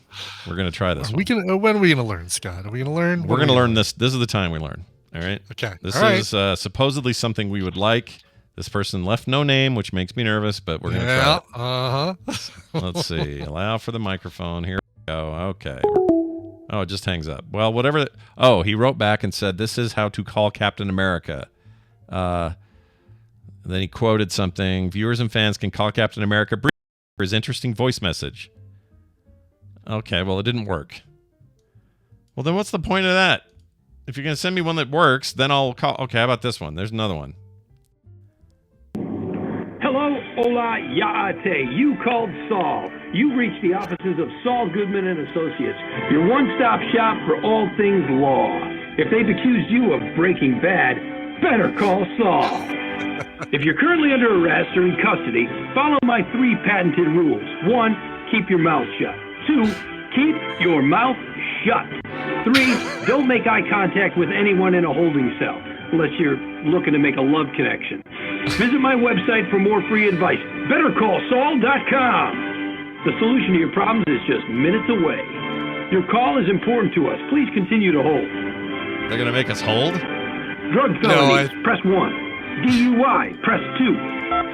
We're going to try this. When are we going to learn, Scott? Are we going to learn? We're going to learn this. This is the time we learn. All right. Okay. This All is supposedly something we would like. This person left no name, which makes me nervous, but we're going to try it. Let's see. Allow for the microphone. Here we go. Okay. Oh, it just hangs up. Well, whatever. Oh, he wrote back and said, "This is how to call Captain America." Then he quoted something. Viewers and fans can call Captain America for his interesting voice message. Okay, well, it didn't work. Well, then what's the point of that? If you're going to send me one that works, then I'll call. Okay, how about this one? There's another one. Hello, hola, yaate. You called Saul. You reached the offices of Saul Goodman and Associates, your one-stop shop for all things law. If they've accused you of breaking bad, better call Saul. If you're currently under arrest or in custody, follow my 3 patented rules. 1, keep your mouth shut. 2, keep your mouth shut. 3, don't make eye contact with anyone in a holding cell, unless you're looking to make a love connection. Visit my website for more free advice. BetterCallSaul.com. The solution to your problems is just minutes away. Your call is important to us. Please continue to hold. They're going to make us hold? Drug felonies, press 1. DUI, press 2.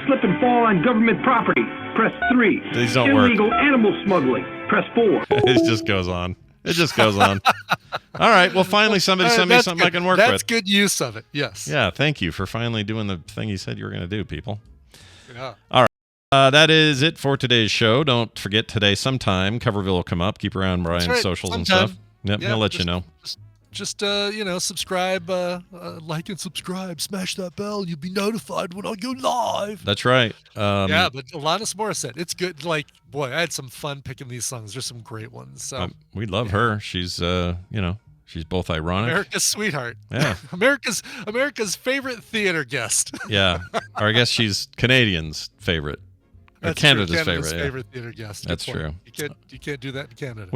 Slip and fall on government property, press 3. These don't work. Illegal animal smuggling, press 4. It just goes on. It just goes on. All right. Well, finally, somebody sent me something I can work with. That's good use of it. Yes. Yeah. Thank you for finally doing the thing you said you were going to do, people. Yeah. All right. That is it for today's show. Don't forget today sometime Coverville will come up. Keep around Brian's socials and stuff. Yep, Yeah, he'll let you know. Just subscribe, like and subscribe, smash that bell. You'll be notified when I go live. That's right. Yeah, but Alanis Morissette, it's good. Like, boy, I had some fun picking these songs. There's some great ones. So we love her. She's she's both ironic. America's sweetheart. Yeah. America's favorite theater guest. Yeah. Or I guess she's Canadians' favorite. That's Canada's true. favorite theater guest. Good That's point. true. You can't do that in Canada.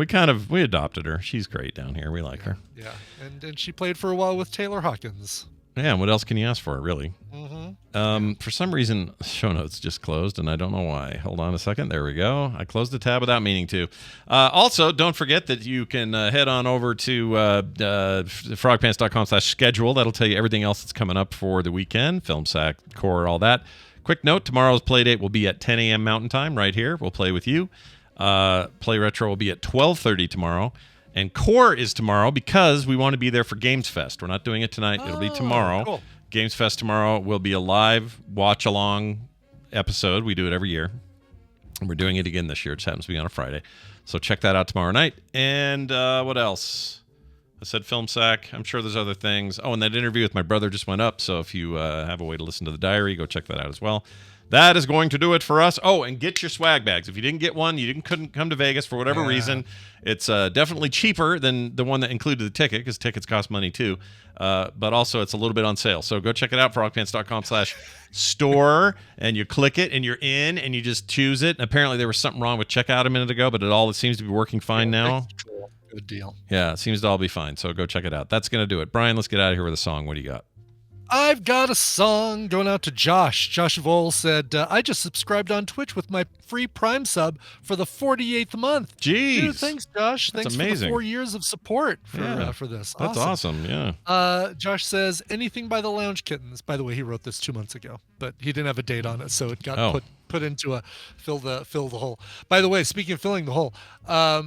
We adopted her. She's great down here. We like her. Yeah, and she played for a while with Taylor Hawkins. Yeah, and what else can you ask for, really? Mm-hmm. For some reason, show notes just closed, and I don't know why. Hold on a second. There we go. I closed the tab without meaning to. Also, don't forget that you can head on over to frogpants.com/schedule. That'll tell you everything else that's coming up for the weekend, film sack, core, all that. Quick note, tomorrow's play date will be at 10 a.m. Mountain Time right here. We'll play with you. Play Retro will be at 12:30 tomorrow. And Core is tomorrow because we want to be there for Games Fest. We're not doing it tonight. It'll be tomorrow. Cool. Games Fest tomorrow will be a live watch-along episode. We do it every year. And we're doing it again this year. It just happens to be on a Friday. So check that out tomorrow night. And what else? I said Film Sack. I'm sure there's other things. Oh, and that interview with my brother just went up. So if you have a way to listen to the diary, go check that out as well. That is going to do it for us. Oh, and get your swag bags. If you didn't get one, couldn't come to Vegas for whatever reason, it's definitely cheaper than the one that included the ticket because tickets cost money too. But also it's a little bit on sale. So go check it out, frogpants.com/store, and you click it and you're in and you just choose it. And apparently there was something wrong with checkout a minute ago, but it seems to be working fine now. Good deal. Yeah, it seems to all be fine. So go check it out. That's going to do it. Brian, let's get out of here with a song. What do you got? I've got a song going out to Josh. Josh Vol said, I just subscribed on Twitch with my free Prime sub for the 48th month. Jeez. Dude, thanks, Josh. That's thanks amazing. for the 4 years of support for this. That's awesome. Yeah. Josh says, anything by the Lounge Kittens. By the way, he wrote this 2 months ago, but he didn't have a date on it, so it got put into a fill the hole. By the way, speaking of filling the hole, got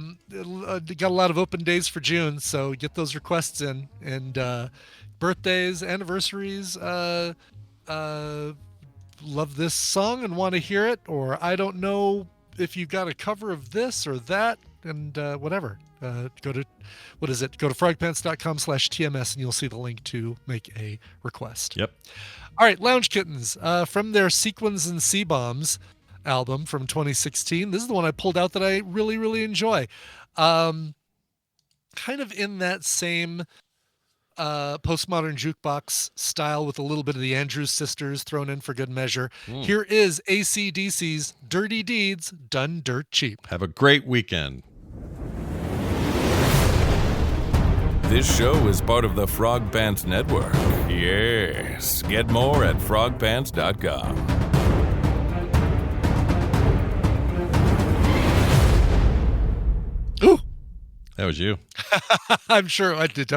a lot of open days for June, so get those requests in. And birthdays, anniversaries, love this song and want to hear it, or I don't know if you got a cover of this or that, and whatever. Go to frogpants.com/TMS and you'll see the link to make a request. Yep. All right, Lounge Kittens, from their Sequins and Sea Bombs album from 2016. This is the one I pulled out that I really, really enjoy. Kind of in that same postmodern jukebox style with a little bit of the Andrews Sisters thrown in for good measure. Here is AC/DC's Dirty Deeds Done Dirt Cheap. Have a great weekend. This show is part of the Frog Pants Network. Yes. Get more at frogpants.com. That was you. I'm sure I did.